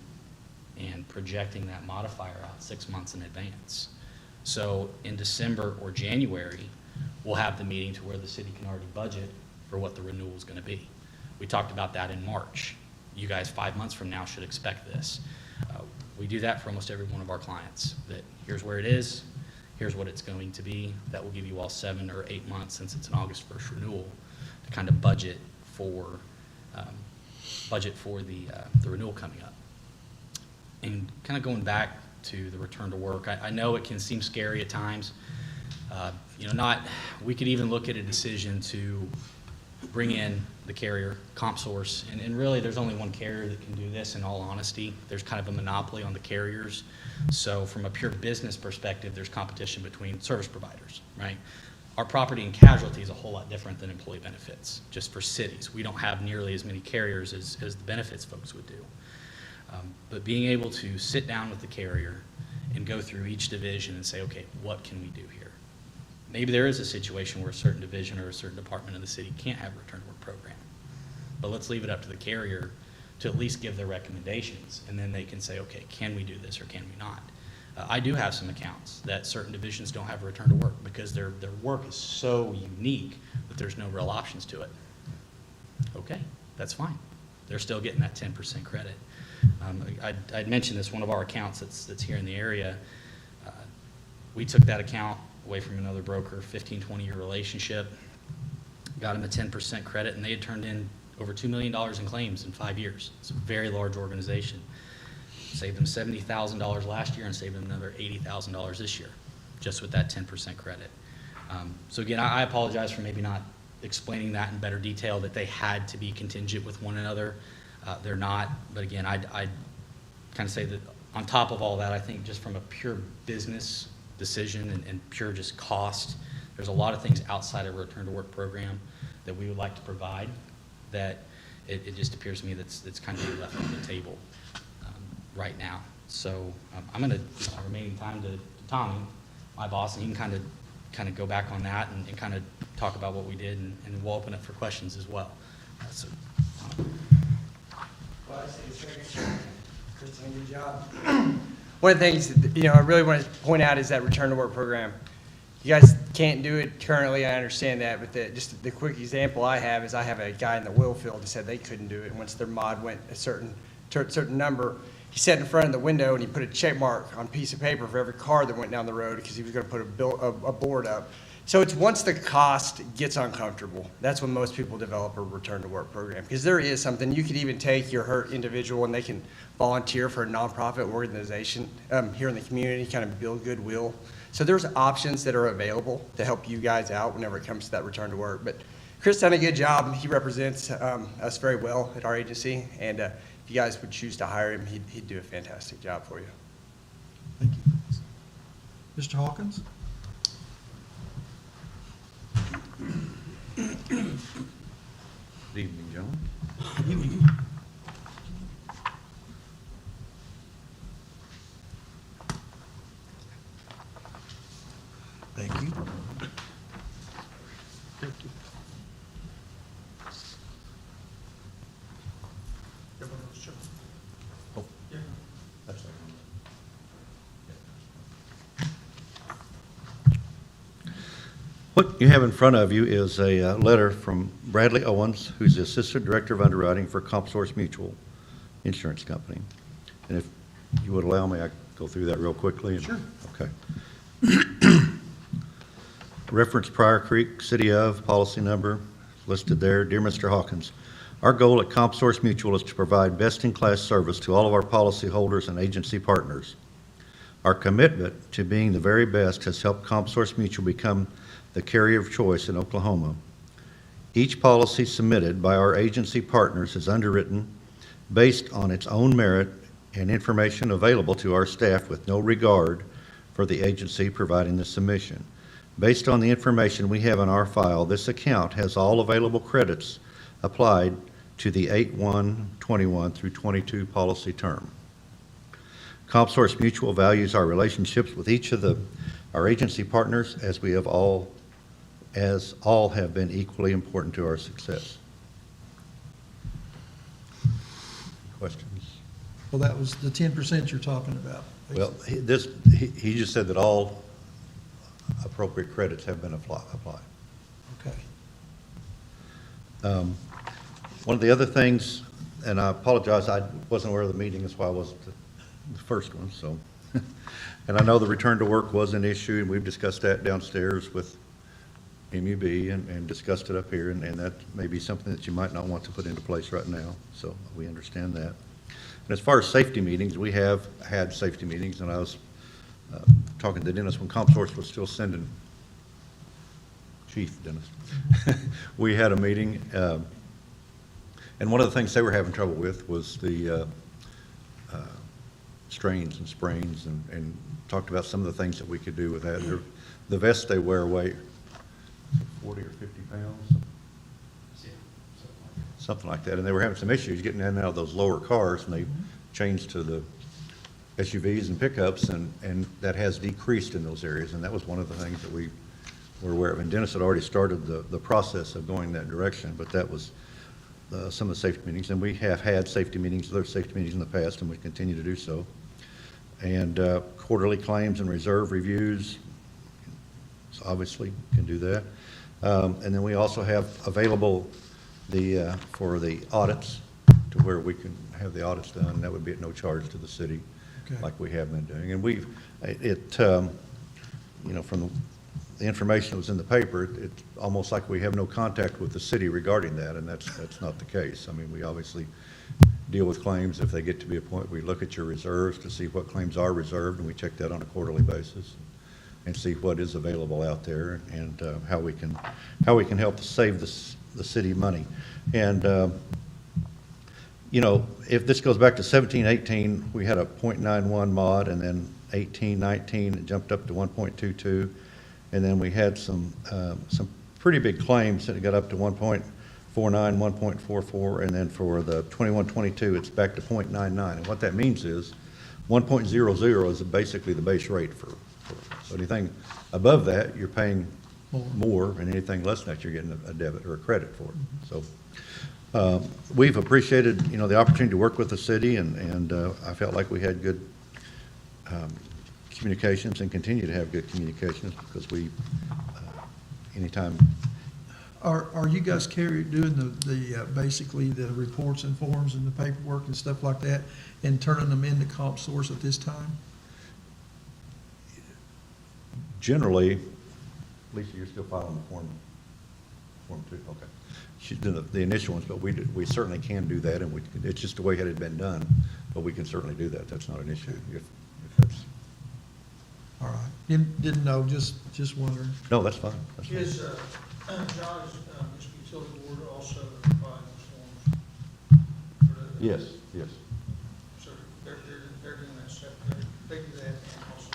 and projecting that modifier out 6 months in advance. So in December or January, we'll have the meeting to where the city can already budget for what the renewal is going to be. We talked about that in March. You guys 5 months from now should expect this. We do that for almost every one of our clients, that here's where it is, here's what it's going to be. That will give you all 7 or 8 months, since it's an August 1st renewal, to kind of budget for the renewal coming up. And kind of going back to the return to work, I know it can seem scary at times. We could even look at a decision to bring in the carrier, CompSource, and really there's only one carrier that can do this, in all honesty. There's kind of a monopoly on the carriers. So from a pure business perspective, there's competition between service providers, right? Our property and casualty is a whole lot different than employee benefits, just for cities. We don't have nearly as many carriers as the benefits folks would do. But being able to sit down with the carrier and go through each division and say, okay, what can we do here? Maybe there is a situation where a certain division or a certain department of the city can't have a return to work program. But let's leave it up to the carrier to at least give their recommendations, and then they can say, okay, can we do this or can we not? I do have some accounts that certain divisions don't have a return to work because their work is so unique that there's no real options to it. Okay, that's fine. They're still getting that 10% credit. I'd mentioned this, one of our accounts that's here in the area, we took that account away from another broker, 15, 20-year relationship, got them a 10% credit, and they had turned in over $2 million in claims in 5 years. It's a very large organization. Saved them $70,000 last year and saved them another $80,000 this year, just with that 10% credit. So again, I apologize for maybe not explaining that in better detail, that they had to be contingent with one another. They're not, but again, I'd kind of say that on top of all that, I think just from a pure business decision and pure just cost, there's a lot of things outside of a return to work program that we would like to provide that it just appears to me that's kind of left on the table right now. So I'm going to give my remaining time to Tommy, my boss, and he can kind of go back on that and kind of talk about what we did, and we'll open it for questions as well. So, Well, I say second, Kristen, good job. One of the things that, I really want to point out is that return to work program. You guys can't do it currently, I understand that, but just the quick example I have is I have a guy in the oil field that said they couldn't do it, and once their mod went a certain number, he sat in front of the window and he put a check mark on a piece of paper for every car that went down the road because he was going to put a board up. So it's once the cost gets uncomfortable, that's when most people develop a return to work program. Because there is something, you could even take your hurt individual and they can volunteer for a nonprofit organization here in the community, kind of build goodwill. So there's options that are available to help you guys out whenever it comes to that return to work. But Chris done a good job. He represents us very well at our agency, and if you guys would choose to hire him, he'd do a fantastic job for you. Thank you. Mr. Hawkins? Good evening, gentlemen. Thank you. Oh, that's right. What you have in front of you is a letter from Bradley Owens, who's the Assistant Director of Underwriting for CompSource Mutual Insurance Company. And if you would allow me, I could go through that real quickly. Sure. Okay. Reference Pryor Creek, City of, policy number listed there. Dear Mr. Hawkins, our goal at CompSource Mutual is to provide best-in-class service to all of our policyholders and agency partners. Our commitment to being the very best has helped CompSource Mutual become the carrier of choice in Oklahoma. Each policy submitted by our agency partners is underwritten based on its own merit and information available to our staff with no regard for the agency providing the submission. Based on the information we have in our file, this account has all available credits applied to the 8/1/21 through 22 policy term. CompSource Mutual values our relationships with each of our agency partners as all have been equally important to our success. Questions? Well, that was the 10% you're talking about. Well, he just said that all appropriate credits have been applied. Okay. One of the other things, and I apologize, I wasn't aware of the meeting, that's why I wasn't the first one, so. And I know the return to work was an issue, and we've discussed that downstairs with MUB and discussed it up here, and that may be something that you might not want to put into place right now, so we understand that. And as far as safety meetings, we have had safety meetings, and I was talking to Dennis when CompSource was still sending, Chief Dennis, we had a meeting, and one of the things they were having trouble with was the strains and sprains, and talked about some of the things that we could do with that. The vests they wear weigh 40 or 50 pounds. Something like that. And they were having some issues getting in and out of those lower cars, and they changed to the SUVs and pickups, and that has decreased in those areas. And that was one of the things that we were aware of. And Dennis had already started the process of going that direction, but that was some of the safety meetings. And we have had safety meetings, other safety meetings in the past, and we continue to do so. And quarterly claims and reserve reviews, so obviously can do that. And then we also have available for the audits, to where we can have the audits done. That would be at no charge to the city, Okay. like we have been doing. And from the information that was in the paper, it's almost like we have no contact with the city regarding that, and that's not the case. I mean, we obviously deal with claims if they get to be a point. We look at your reserves to see what claims are reserved, and we check that on a quarterly basis and see what is available out there, and how we can help save the city money. And if this goes back to 17, 18, we had a .91 mod, and then 18, 19, it jumped up to 1.22, and then we had some pretty big claims that got up to 1.49, 1.44, and then for the 21, 22, it's back to .99. And what that means is 1.00 is basically the base rate so anything above that, you're paying more, and anything less than that, you're getting a debit or a credit for it. So we've appreciated, the opportunity to work with the city, and I felt like we had good communications and continue to have good communications, because we, anytime. Are you guys doing the basically the reports and forms and the paperwork and stuff like that, and turning them into comp source at this time? Generally, Lisa, you're still filing the form 2, okay. She's doing the initial ones, but we certainly can do that, and it's just the way it had been done, but we can certainly do that. That's not an issue if that's. All right. Didn't know, just wondering. No, that's fine. That's fine. Is, John, is Utility Board also providing those forms? Yes, yes. So they're doing that stuff, they do that and also.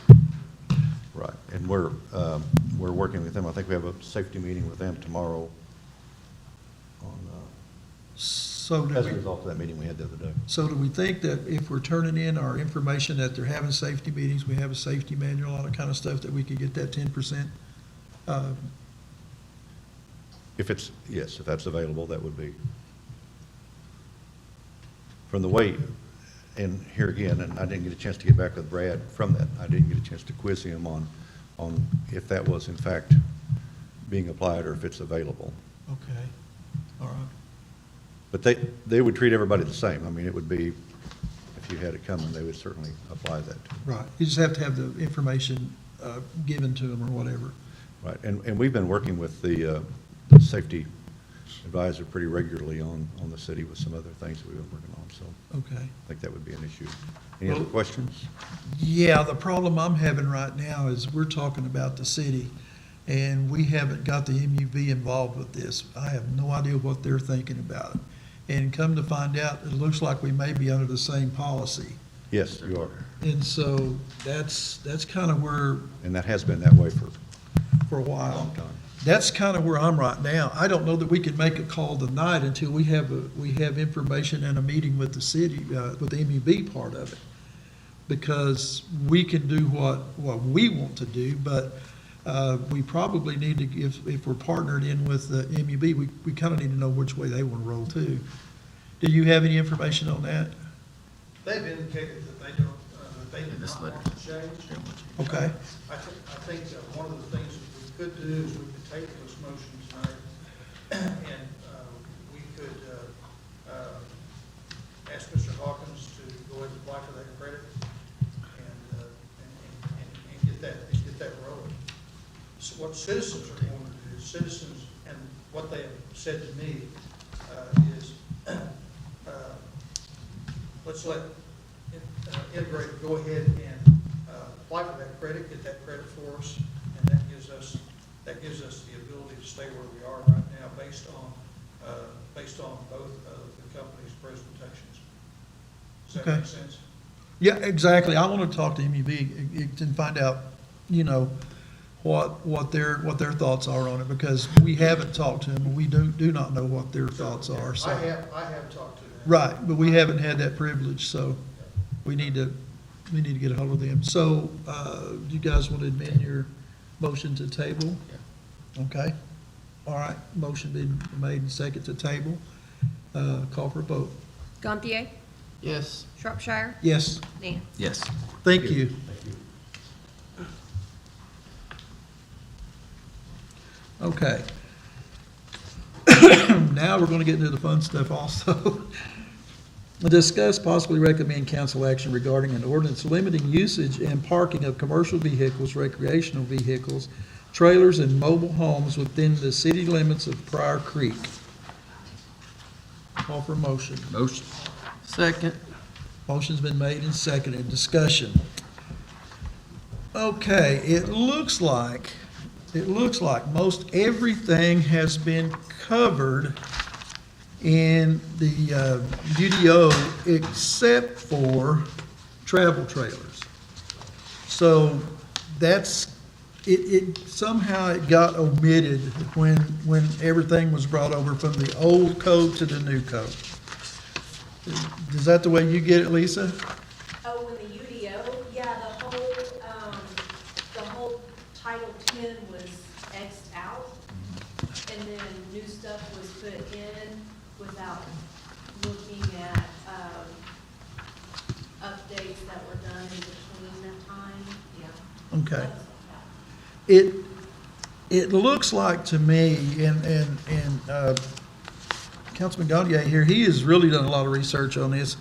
Right, and we're working with them. I think we have a safety meeting with them tomorrow So as a result of that meeting we had the other day. So do we think that if we're turning in our information that they're having safety meetings, we have a safety manual, all that kind of stuff, that we could get that 10%? If that's available, that would be. From the way, and here again, and I didn't get a chance to get back with Brad from that. I didn't get a chance to quiz him on if that was in fact being applied or if it's available. Okay, all right. But they would treat everybody the same. I mean, it would be, if you had it coming, they would certainly apply that. Right, you just have to have the information given to them or whatever. Right, and we've been working with the safety advisor pretty regularly on the city with some other things that we've been working on, so Okay. I think that would be an issue. Any other questions? Yeah, the problem I'm having right now is we're talking about the city, and we haven't got the MUV involved with this. I have no idea what they're thinking about it. And come to find out, it looks like we may be under the same policy. Yes, you are. And so that's kind of where, And that has been that way for for a a while. long time. That's kind of where I'm right now. I don't know that we can make a call tonight until we have information and a meeting with the city, with the MUB part of it. Because we can do what we want to do, but we probably need to, if we're partnered in with the MUB, we kind of need to know which way they want to roll too. Do you have any information on that? They've indicated that they don't, that they do This not letter. want to change. Okay. I think one of the things that we could do is we could table this motion tonight, and we could ask Mr. Hawkins to go ahead and apply for that credit and get that rolling. So what citizens are going to do, citizens, and what they have said to me is, let's let Integrated go ahead and apply for that credit, get that credit for us, and that gives us the ability to stay where we are right now based on both of the company's presentations. Does that Okay. make sense? Yeah, exactly. I want to talk to MUB and find out, what their thoughts are on it, because we haven't talked to them, and we do not know what their thoughts are, so. I have talked to them. Right, but we haven't had that privilege, so we need to get a hold of them. So, do you guys want to amend your motion to table? Okay, all right, motion been made and second to table. Call for a vote. Gantier, Yes. Shropshire, Yes, Dan. Yes. thank you. Okay. Now we're going to get into the fun stuff also. Discuss, possibly recommend council action regarding an ordinance limiting usage and parking of commercial vehicles, recreational vehicles, trailers, and mobile homes within the city limits of Pryor Creek. Call for a motion. Motion. Second. Motion's been made and seconded. Discussion. Okay, it looks like most everything has been covered in the UDO except for travel trailers. So that's, somehow it got omitted when everything was brought over from the old code to the new code. Is that the way you get it, Lisa? Oh, when the UDO, yeah, the whole Title 10 was X'd out, and then new stuff was put in without looking at, updates that were done in between that time, yeah. Okay. It looks like to me, and Councilman Gaudier here, he has really done a lot of research on this.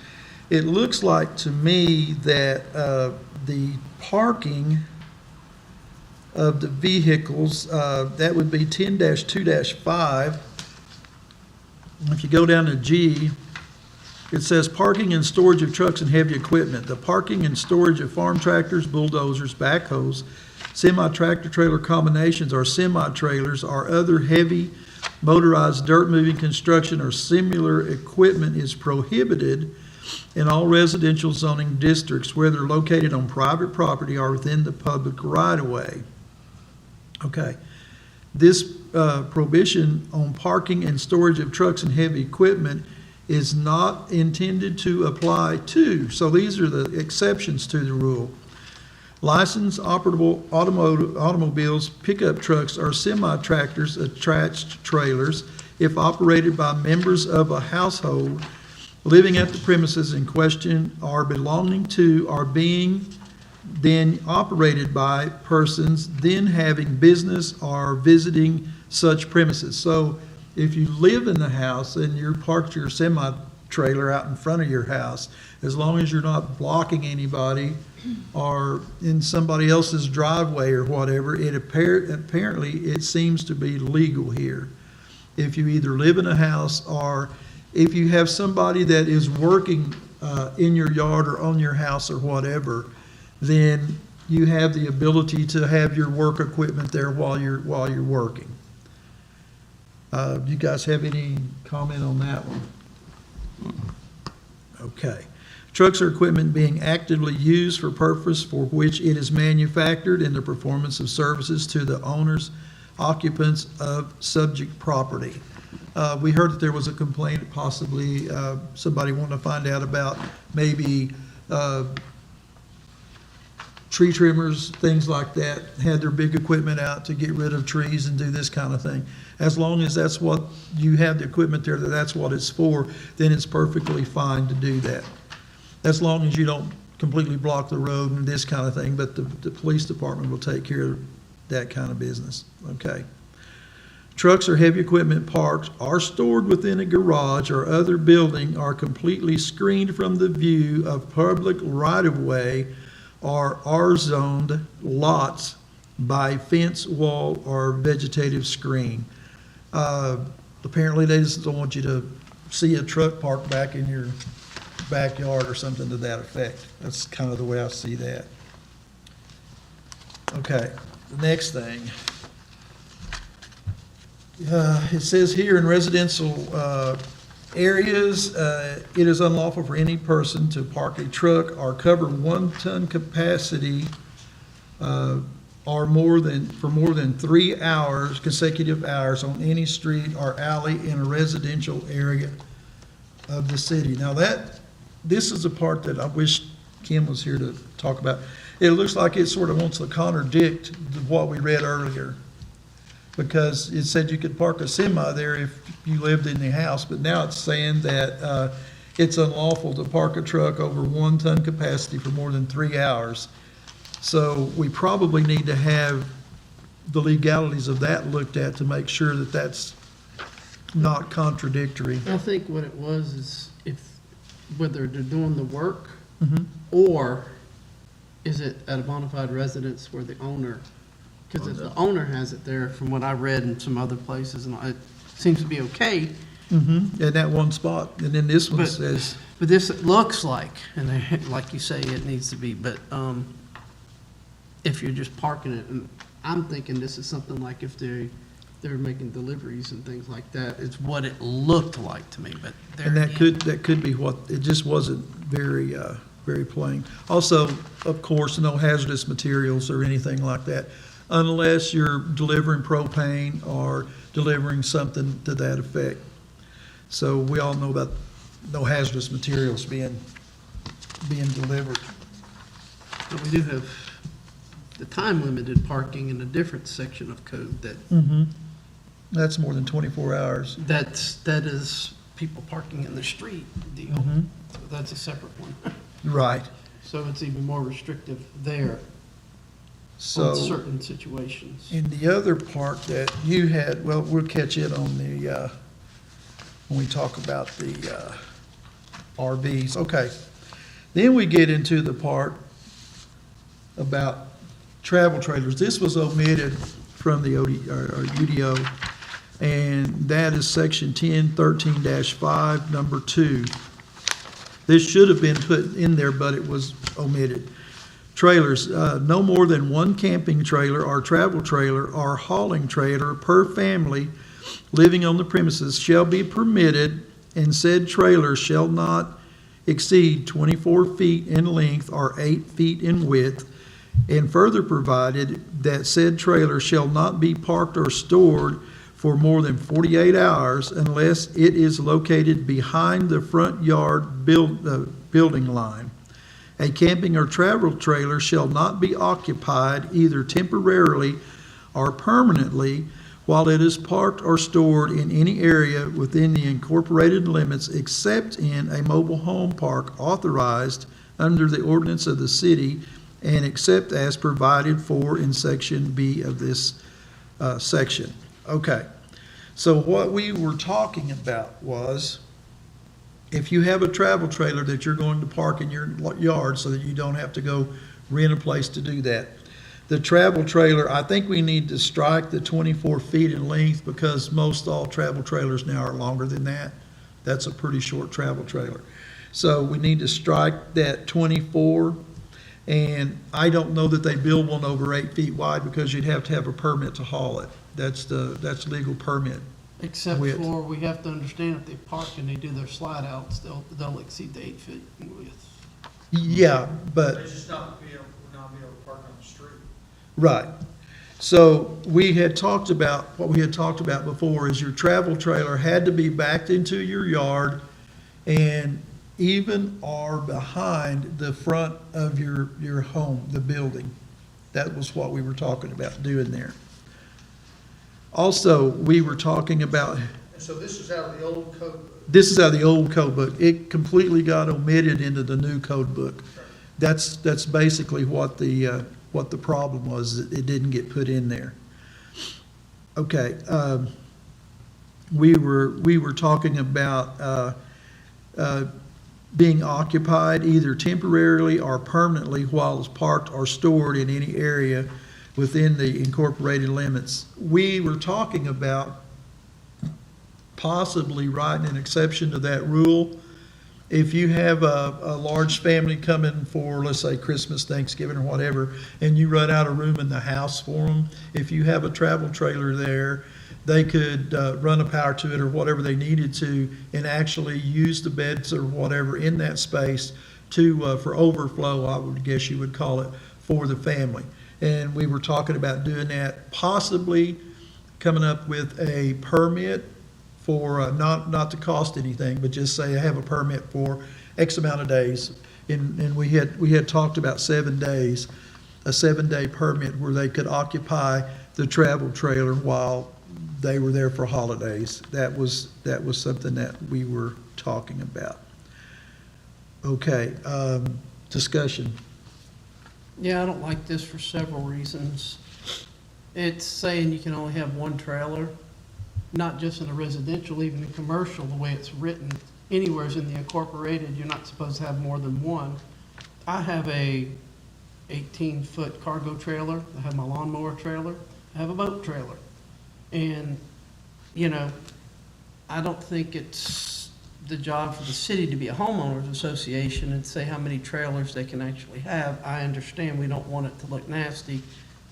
It looks like to me that the parking of the vehicles, that would be 10-2-5. If you go down to G, it says parking and storage of trucks and heavy equipment. The parking and storage of farm tractors, bulldozers, backhoes, semi-tractor trailer combinations or semi-trailers or other heavy motorized dirt-moving construction or similar equipment is prohibited in all residential zoning districts, whether located on private property or within the public right-of-way. Okay. This prohibition on parking and storage of trucks and heavy equipment is not intended to apply to, so these are the exceptions to the rule. Licensed operable automobiles, pickup trucks, or semi-tractors attached trailers, if operated by members of a household living at the premises in question, are belonging to or being then operated by persons then having business or visiting such premises. So if you live in the house and you're parked your semi-trailer out in front of your house, as long as you're not blocking anybody or in somebody else's driveway or whatever, apparently it seems to be legal here. If you either live in a house or if you have somebody that is working in your yard or on your house or whatever, then you have the ability to have your work equipment there while you're working. You guys have any comment on that one? Okay. Trucks or equipment being actively used for purpose for which it is manufactured in the performance of services to the owners, occupants of subject property. We heard that there was a complaint, possibly somebody wanted to find out about maybe tree trimmers, things like that, had their big equipment out to get rid of trees and do this kind of thing. As long as that's what you have the equipment there, that's what it's for, then it's perfectly fine to do that. As long as you don't completely block the road and this kind of thing, but the police department will take care of that kind of business, okay? Trucks or heavy equipment parked are stored within a garage or other building are completely screened from the view of public right-of-way or R-zoned lots by fence, wall, or vegetative screen. Apparently, they just don't want you to see a truck parked back in your backyard or something to that effect. That's kind of the way I see that. Okay, the next thing. It says here in residential areas, it is unlawful for any person to park a truck or cover 1 ton capacity for more than 3 hours, consecutive hours on any street or alley in a residential area of the city. Now this is the part that I wish Kim was here to talk about. It looks like it sort of wants to contradict what we read earlier, because it said you could park a semi there if you lived in the house, but now it's saying that it's unlawful to park a truck over 1 ton capacity for more than 3 hours. So we probably need to have the legalities of that looked at to make sure that that's not contradictory. I think what it was is whether they're doing the work Mhm. or is it at a bona fide residence where the owner, because if the owner has it there, from what I read in some other places, and it seems to be okay, In that one spot, and then this one But- says, but this looks like, and like you say, it needs to be, but if you're just parking it, and I'm thinking this is something like if they're making deliveries and things like that, it's what it looked like to me, but there and again- that could be what, it just wasn't very, very plain. Also, of course, no hazardous materials or anything like that, unless you're delivering propane or delivering something to that effect. So we all know about no hazardous materials being delivered. But we do have the time-limited parking in a different section of code that, That's more than 24 hours. that is people parking in the street deal. So that's a separate one. Right. So it's even more restrictive there on So, certain situations. in the other part that you had, well, we'll catch it on the, when we talk about the RVs. Okay. Then we get into the part about travel trailers. This was omitted from the UDO, and that is section 1013-5, number 2. This should have been put in there, but it was omitted. Trailers, no more than 1 camping trailer or travel trailer or hauling trailer per family living on the premises shall be permitted, and said trailer shall not exceed 24 feet in length or 8 feet in width, and further provided that said trailer shall not be parked or stored for more than 48 hours unless it is located behind the front yard building line. A camping or travel trailer shall not be occupied either temporarily or permanently while it is parked or stored in any area within the incorporated limits except in a mobile home park authorized under the ordinance of the city and except as provided for in section B of this section. Okay, so what we were talking about was if you have a travel trailer that you're going to park in your yard so that you don't have to go rent a place to do that. The travel trailer, I think we need to strike the 24 feet in length because most all travel trailers now are longer than that. That's a pretty short travel trailer. So we need to strike that 24. And I don't know that they build one over 8 feet wide because you'd have to have a permit to haul it. That's legal permit. Except width. for, we have to understand if they park and they do their slide outs, they'll exceed the 8 feet in width. Yeah, but. It's just not be able to park on the street. Right. So we had talked about, what we had talked about before is your travel trailer had to be backed into your yard and even or behind the front of your home, the building. That was what we were talking about doing there. Also, we were talking about, So this is out of the old code. this is out of the old code book. It completely got omitted into the new code book. That's basically what the problem was. It didn't get put in there. Okay, we were talking about being occupied either temporarily or permanently while it's parked or stored in any area within the incorporated limits. We were talking about possibly writing an exception to that rule. If you have a large family coming for, let's say, Christmas, Thanksgiving, or whatever, and you run out of room in the house for them, if you have a travel trailer there, they could run a power to it or whatever they needed to and actually use the beds or whatever in that space to for overflow, I would guess you would call it, for the family. And we were talking about doing that, possibly coming up with a permit for, not to cost anything, but just say I have a permit for X amount of days. And we had talked about 7 days, a 7-day permit where they could occupy the travel trailer while they were there for holidays. That was something that we were talking about. Okay, discussion. Yeah, I don't like this for several reasons. It's saying you can only have one trailer, not just in a residential, even in commercial, the way it's written. Anywheres in the incorporated, you're not supposed to have more than one. I have a 18-foot cargo trailer. I have my lawnmower trailer. I have a boat trailer. And, you know, I don't think it's the job for the city to be a homeowners association and say how many trailers they can actually have. I understand we don't want it to look nasty.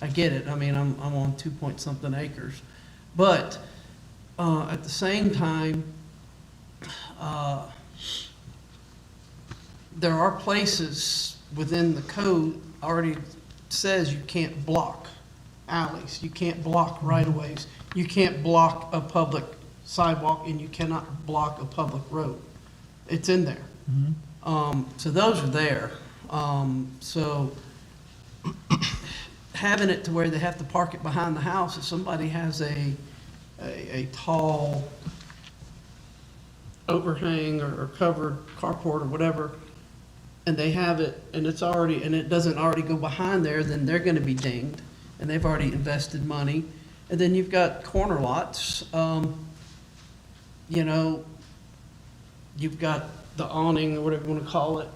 I get it. I mean, I'm on 2-point-something acres. But at the same time, there are places within the code already says you can't block alleys, you can't block right-of-ways, you can't block a public sidewalk, and you cannot block a public road. It's in there. So those are there. So having it to where they have to park it behind the house, if somebody has a tall overhang or covered carport or whatever, and they have it, and it's already, and it doesn't already go behind there, then they're gonna be dinged, and they've already invested money. And then you've got corner lots, you know, you've got the awning, or whatever you wanna call it.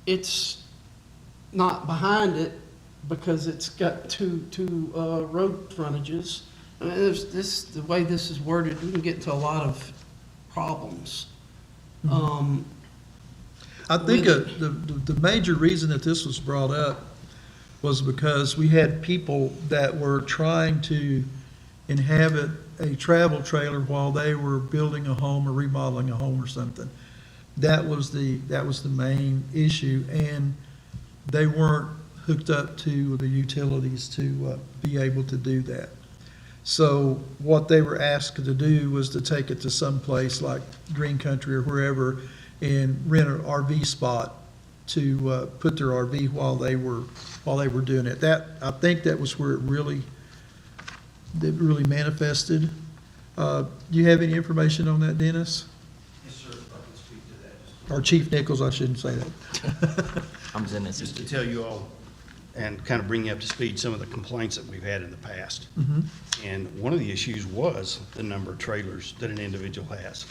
It's not behind it because it's got two road frontages. I mean, the way this is worded, we can get into a lot of problems. I think the major reason that this was brought up was because we had people that were trying to inhabit a travel trailer while they were building a home or remodeling a home or something. That was the main issue, and they weren't hooked up to the utilities to be able to do that. So what they were asked to do was to take it to some place like Green Country or wherever and rent an RV spot to put their RV while they were doing it. I think that was where it really manifested. Do you have any information on that, Dennis? Yes, sir, if I can speak to that. Or Chief Nichols, I shouldn't say that. I'm Dennis. Just to tell you all and kind of bring you up to speed, some of the complaints that we've had in the past. And one of the issues was the number of trailers that an individual has.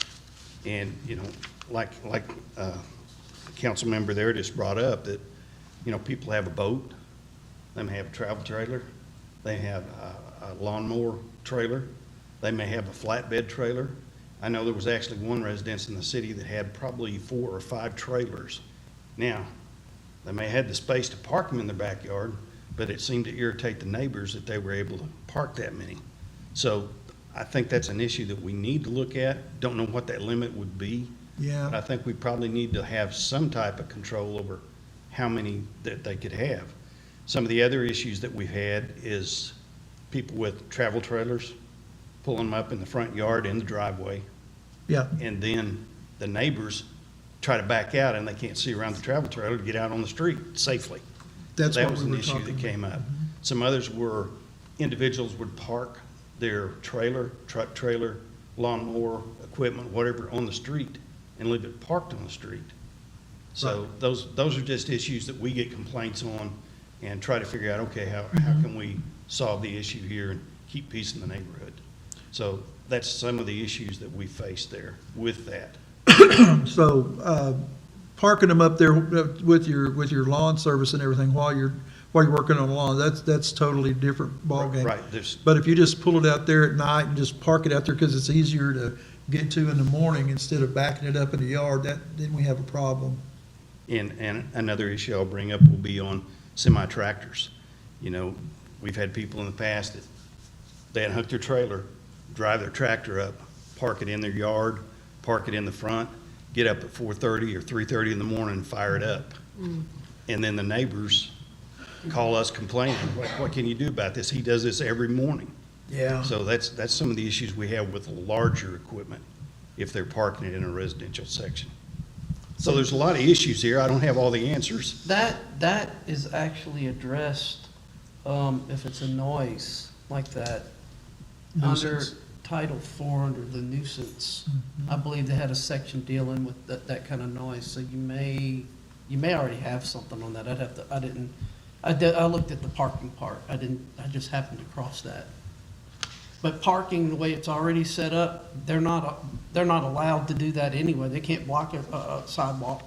And, you know, like the council member there just brought up, that, you know, people have a boat, they may have a travel trailer, they have a lawnmower trailer, they may have a flatbed trailer. I know there was actually one residence in the city that had probably 4 or 5 trailers. Now, they may have had the space to park them in their backyard, but it seemed to irritate the neighbors that they were able to park that many. So I think that's an issue that we need to look at. Don't know what that limit would be. But I Yeah, think we probably need to have some type of control over how many that they could have. Some of the other issues that we've had is people with travel trailers, pulling them up in the front yard, in the driveway, yeah, and then the neighbors try to back out and they can't see around the travel trailer to get out on the street safely. that's That what was we an were issue talking that about. came up. Some others were individuals would park their trailer, truck trailer, lawnmower, equipment, whatever, on the street and leave it parked on the street. So those are just issues that we get complaints on and try to figure out, okay, how can we solve the issue here and keep peace in the neighborhood? So that's some of the issues that we face there with that. So, parking them up there with your lawn service and everything while you're working on the lawn, that's totally different ballgame. Right, there's, But if you just pull it out there at night and just park it out there because it's easier to get to in the morning instead of backing it up in the yard, then we have a problem. and another issue I'll bring up will be on semi-tractors. You know, we've had people in the past that they unhook their trailer, drive their tractor up, park it in their yard, park it in the front, get up at 4:30 or 3:30 in the morning and fire it up. And then the neighbors call us complaining, what can you do about this? He does this every morning. Yeah. So that's some of the issues we have with larger equipment, if they're parking it in a residential section. So there's a lot of issues here. I don't have all the answers. That is actually addressed, if it's a noise like that, under Nuisance. Title IV, under the nuisance. I believe they had a section dealing with that kind of noise, so you may already have something on that. I looked at the parking part. I just happened to cross that. But parking, the way it's already set up, they're not allowed to do that anyway. They can't block a sidewalk.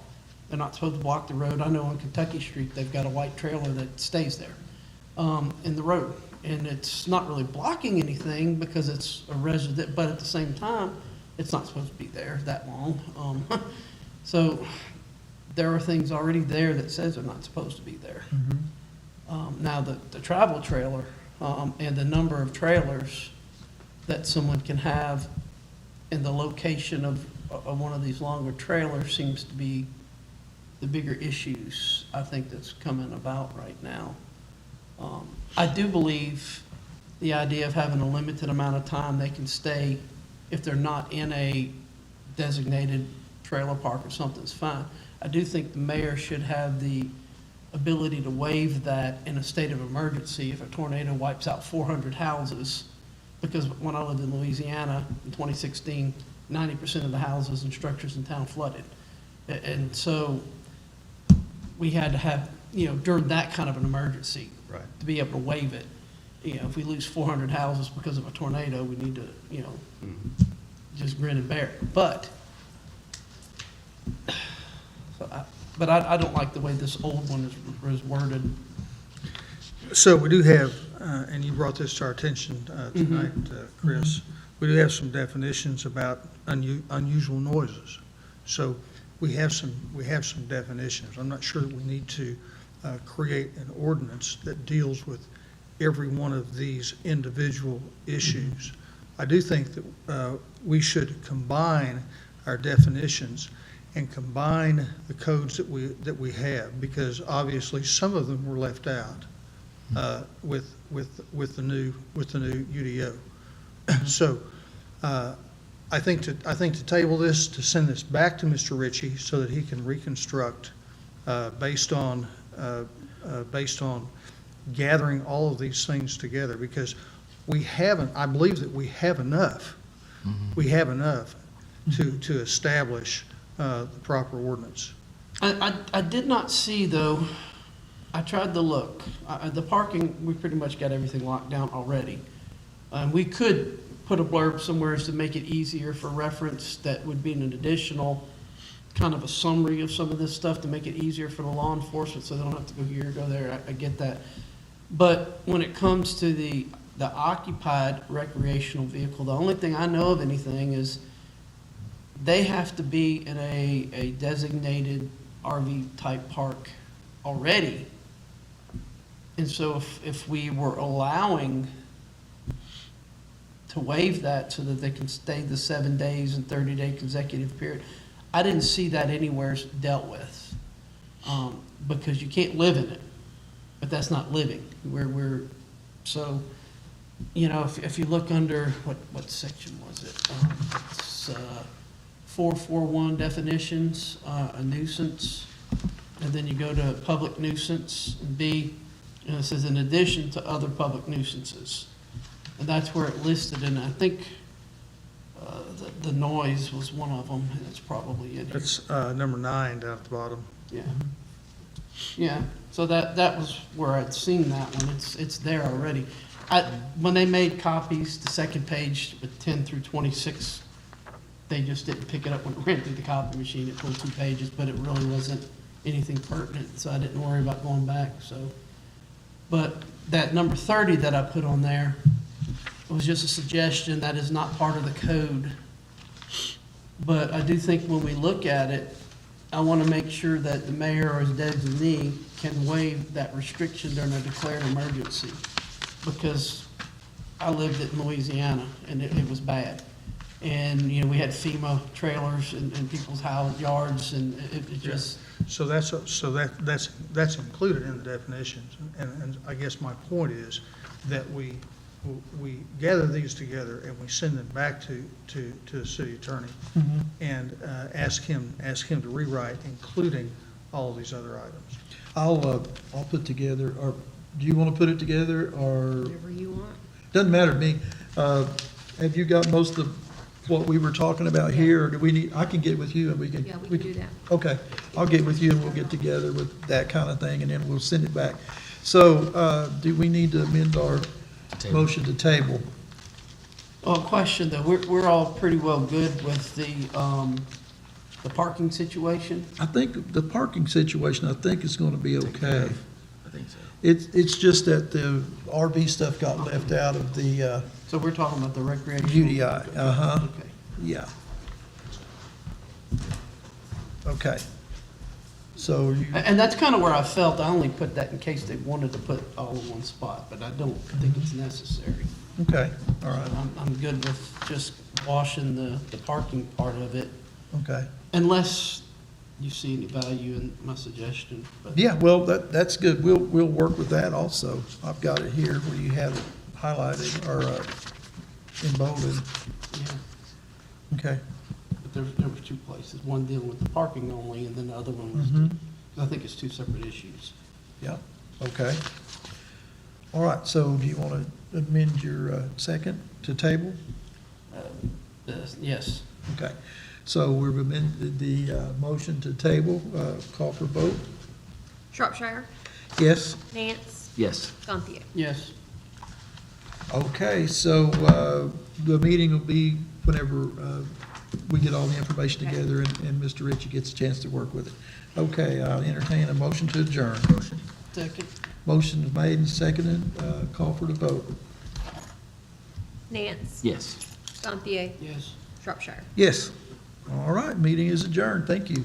They're not supposed to block the road. I know on Kentucky Street, they've got a white trailer that stays there, in the road. And it's not really blocking anything because it's a resident, but at the same time, it's not supposed to be there that long. So there are things already there that says they're not supposed to be there. Now, the travel trailer, and the number of trailers that someone can have in the location of one of these longer trailers seems to be the bigger issues, I think, that's coming about right now. I do believe the idea of having a limited amount of time they can stay, if they're not in a designated trailer park or something's fine. I do think the mayor should have the ability to waive that in a state of emergency if a tornado wipes out 400 houses. Because when I lived in Louisiana in 2016, 90% of the houses and structures in town flooded. And so we had to have, during that kind of an emergency, Right. to be able to waive it. If we lose 400 houses because of a tornado, we need to, just grin and bear it. But I don't like the way this old one is worded. So we do have, and you brought this to our attention tonight, Chris, we do have some definitions about unusual noises. So we have some definitions. I'm not sure that we need to create an ordinance that deals with every one of these individual issues. I do think that we should combine our definitions and combine the codes that we have, because obviously some of them were left out with the new UDO. So I think to table this, to send this back to Mr. Ritchie so that he can reconstruct based on gathering all of these things together, because I believe that we have enough. We have enough to establish the proper ordinance. I did not see, though, I tried to look. The parking, we pretty much got everything locked down already. We could put a blurb somewhere to make it easier for reference that would be an additional kind of a summary of some of this stuff to make it easier for the law enforcement so they don't have to go here or go there. I get that. But when it comes to the occupied recreational vehicle, the only thing I know of anything is they have to be in a designated RV type park already. And so if we were allowing to waive that so that they can stay the 7 days and 30-day consecutive period, I didn't see that anywhere dealt with. Because you can't live in it, but that's not living. So, if you look under, what section was it? It's 441 definitions, a nuisance, and then you go to public nuisance, B, and it says in addition to other public nuisances. And that's where it listed, and I think the noise was one of them, and it's probably in here. It's number 9 down at the bottom. Yeah. Yeah, so that was where I'd seen that one. It's there already. When they made copies, the second page with 10 through 26, they just didn't pick it up when it ran through the copy machine. It pulled 2 pages, but it really wasn't anything pertinent, so I didn't worry about going back, so. But that number 30 that I put on there was just a suggestion. That is not part of the code. But I do think when we look at it, I want to make sure that the mayor or his designee can waive that restriction during a declared emergency. Because I lived it in Louisiana, and it was bad. And, you know, we had FEMA trailers in people's house yards, and it just, So that's included in the definitions. And I guess my point is that we gather these together and we send them back to the city attorney and ask him to rewrite, including all these other items. I'll put together, or do you want to put it together, or, Whatever you want. doesn't matter to me. Have you got most of what we were talking about here, or do we need, I can get with you and we can. Yeah, we can do that. Okay, I'll get with you and we'll get together with that kind of thing, and then we'll send it back. So, do we need to amend our Table. motion to table? well, question though, we're all pretty well good with the parking situation. I think the parking situation, I think is gonna be okay. I think so. It's just that the RV stuff got left out of the, So we're talking about the recreation. UDI, uh-huh. Okay. yeah. Okay. So you, And that's kind of where I felt, I only put that in case they wanted to put all in one spot, but I don't think it's necessary. okay, all right, I'm good with just washing the parking part of it, okay. unless you see any value in my suggestion. But Yeah, well, that's good. We'll work with that also. I've got it here where you have it highlighted or emboldened. yeah, Okay. but there were two places, one dealing with the parking only, and then the other one was, Mhm. I think it's two separate issues. Yeah, okay. All right, so do you want to amend your second to table? Yes, Okay, so we've amended the motion to table. Call for vote. Shropshire, Yes? Nance, Yes. Gantier. yes. Okay, so the meeting will be whenever we get all the information together and Mr. Ritchie gets a chance to work with it. Okay, I'll entertain a motion to adjourn. Motion. Second, Motion is made and seconded. Call for the vote. Nance, Yes. Gantier, yes. Shropshire. Yes. All right, meeting is adjourned. Thank you.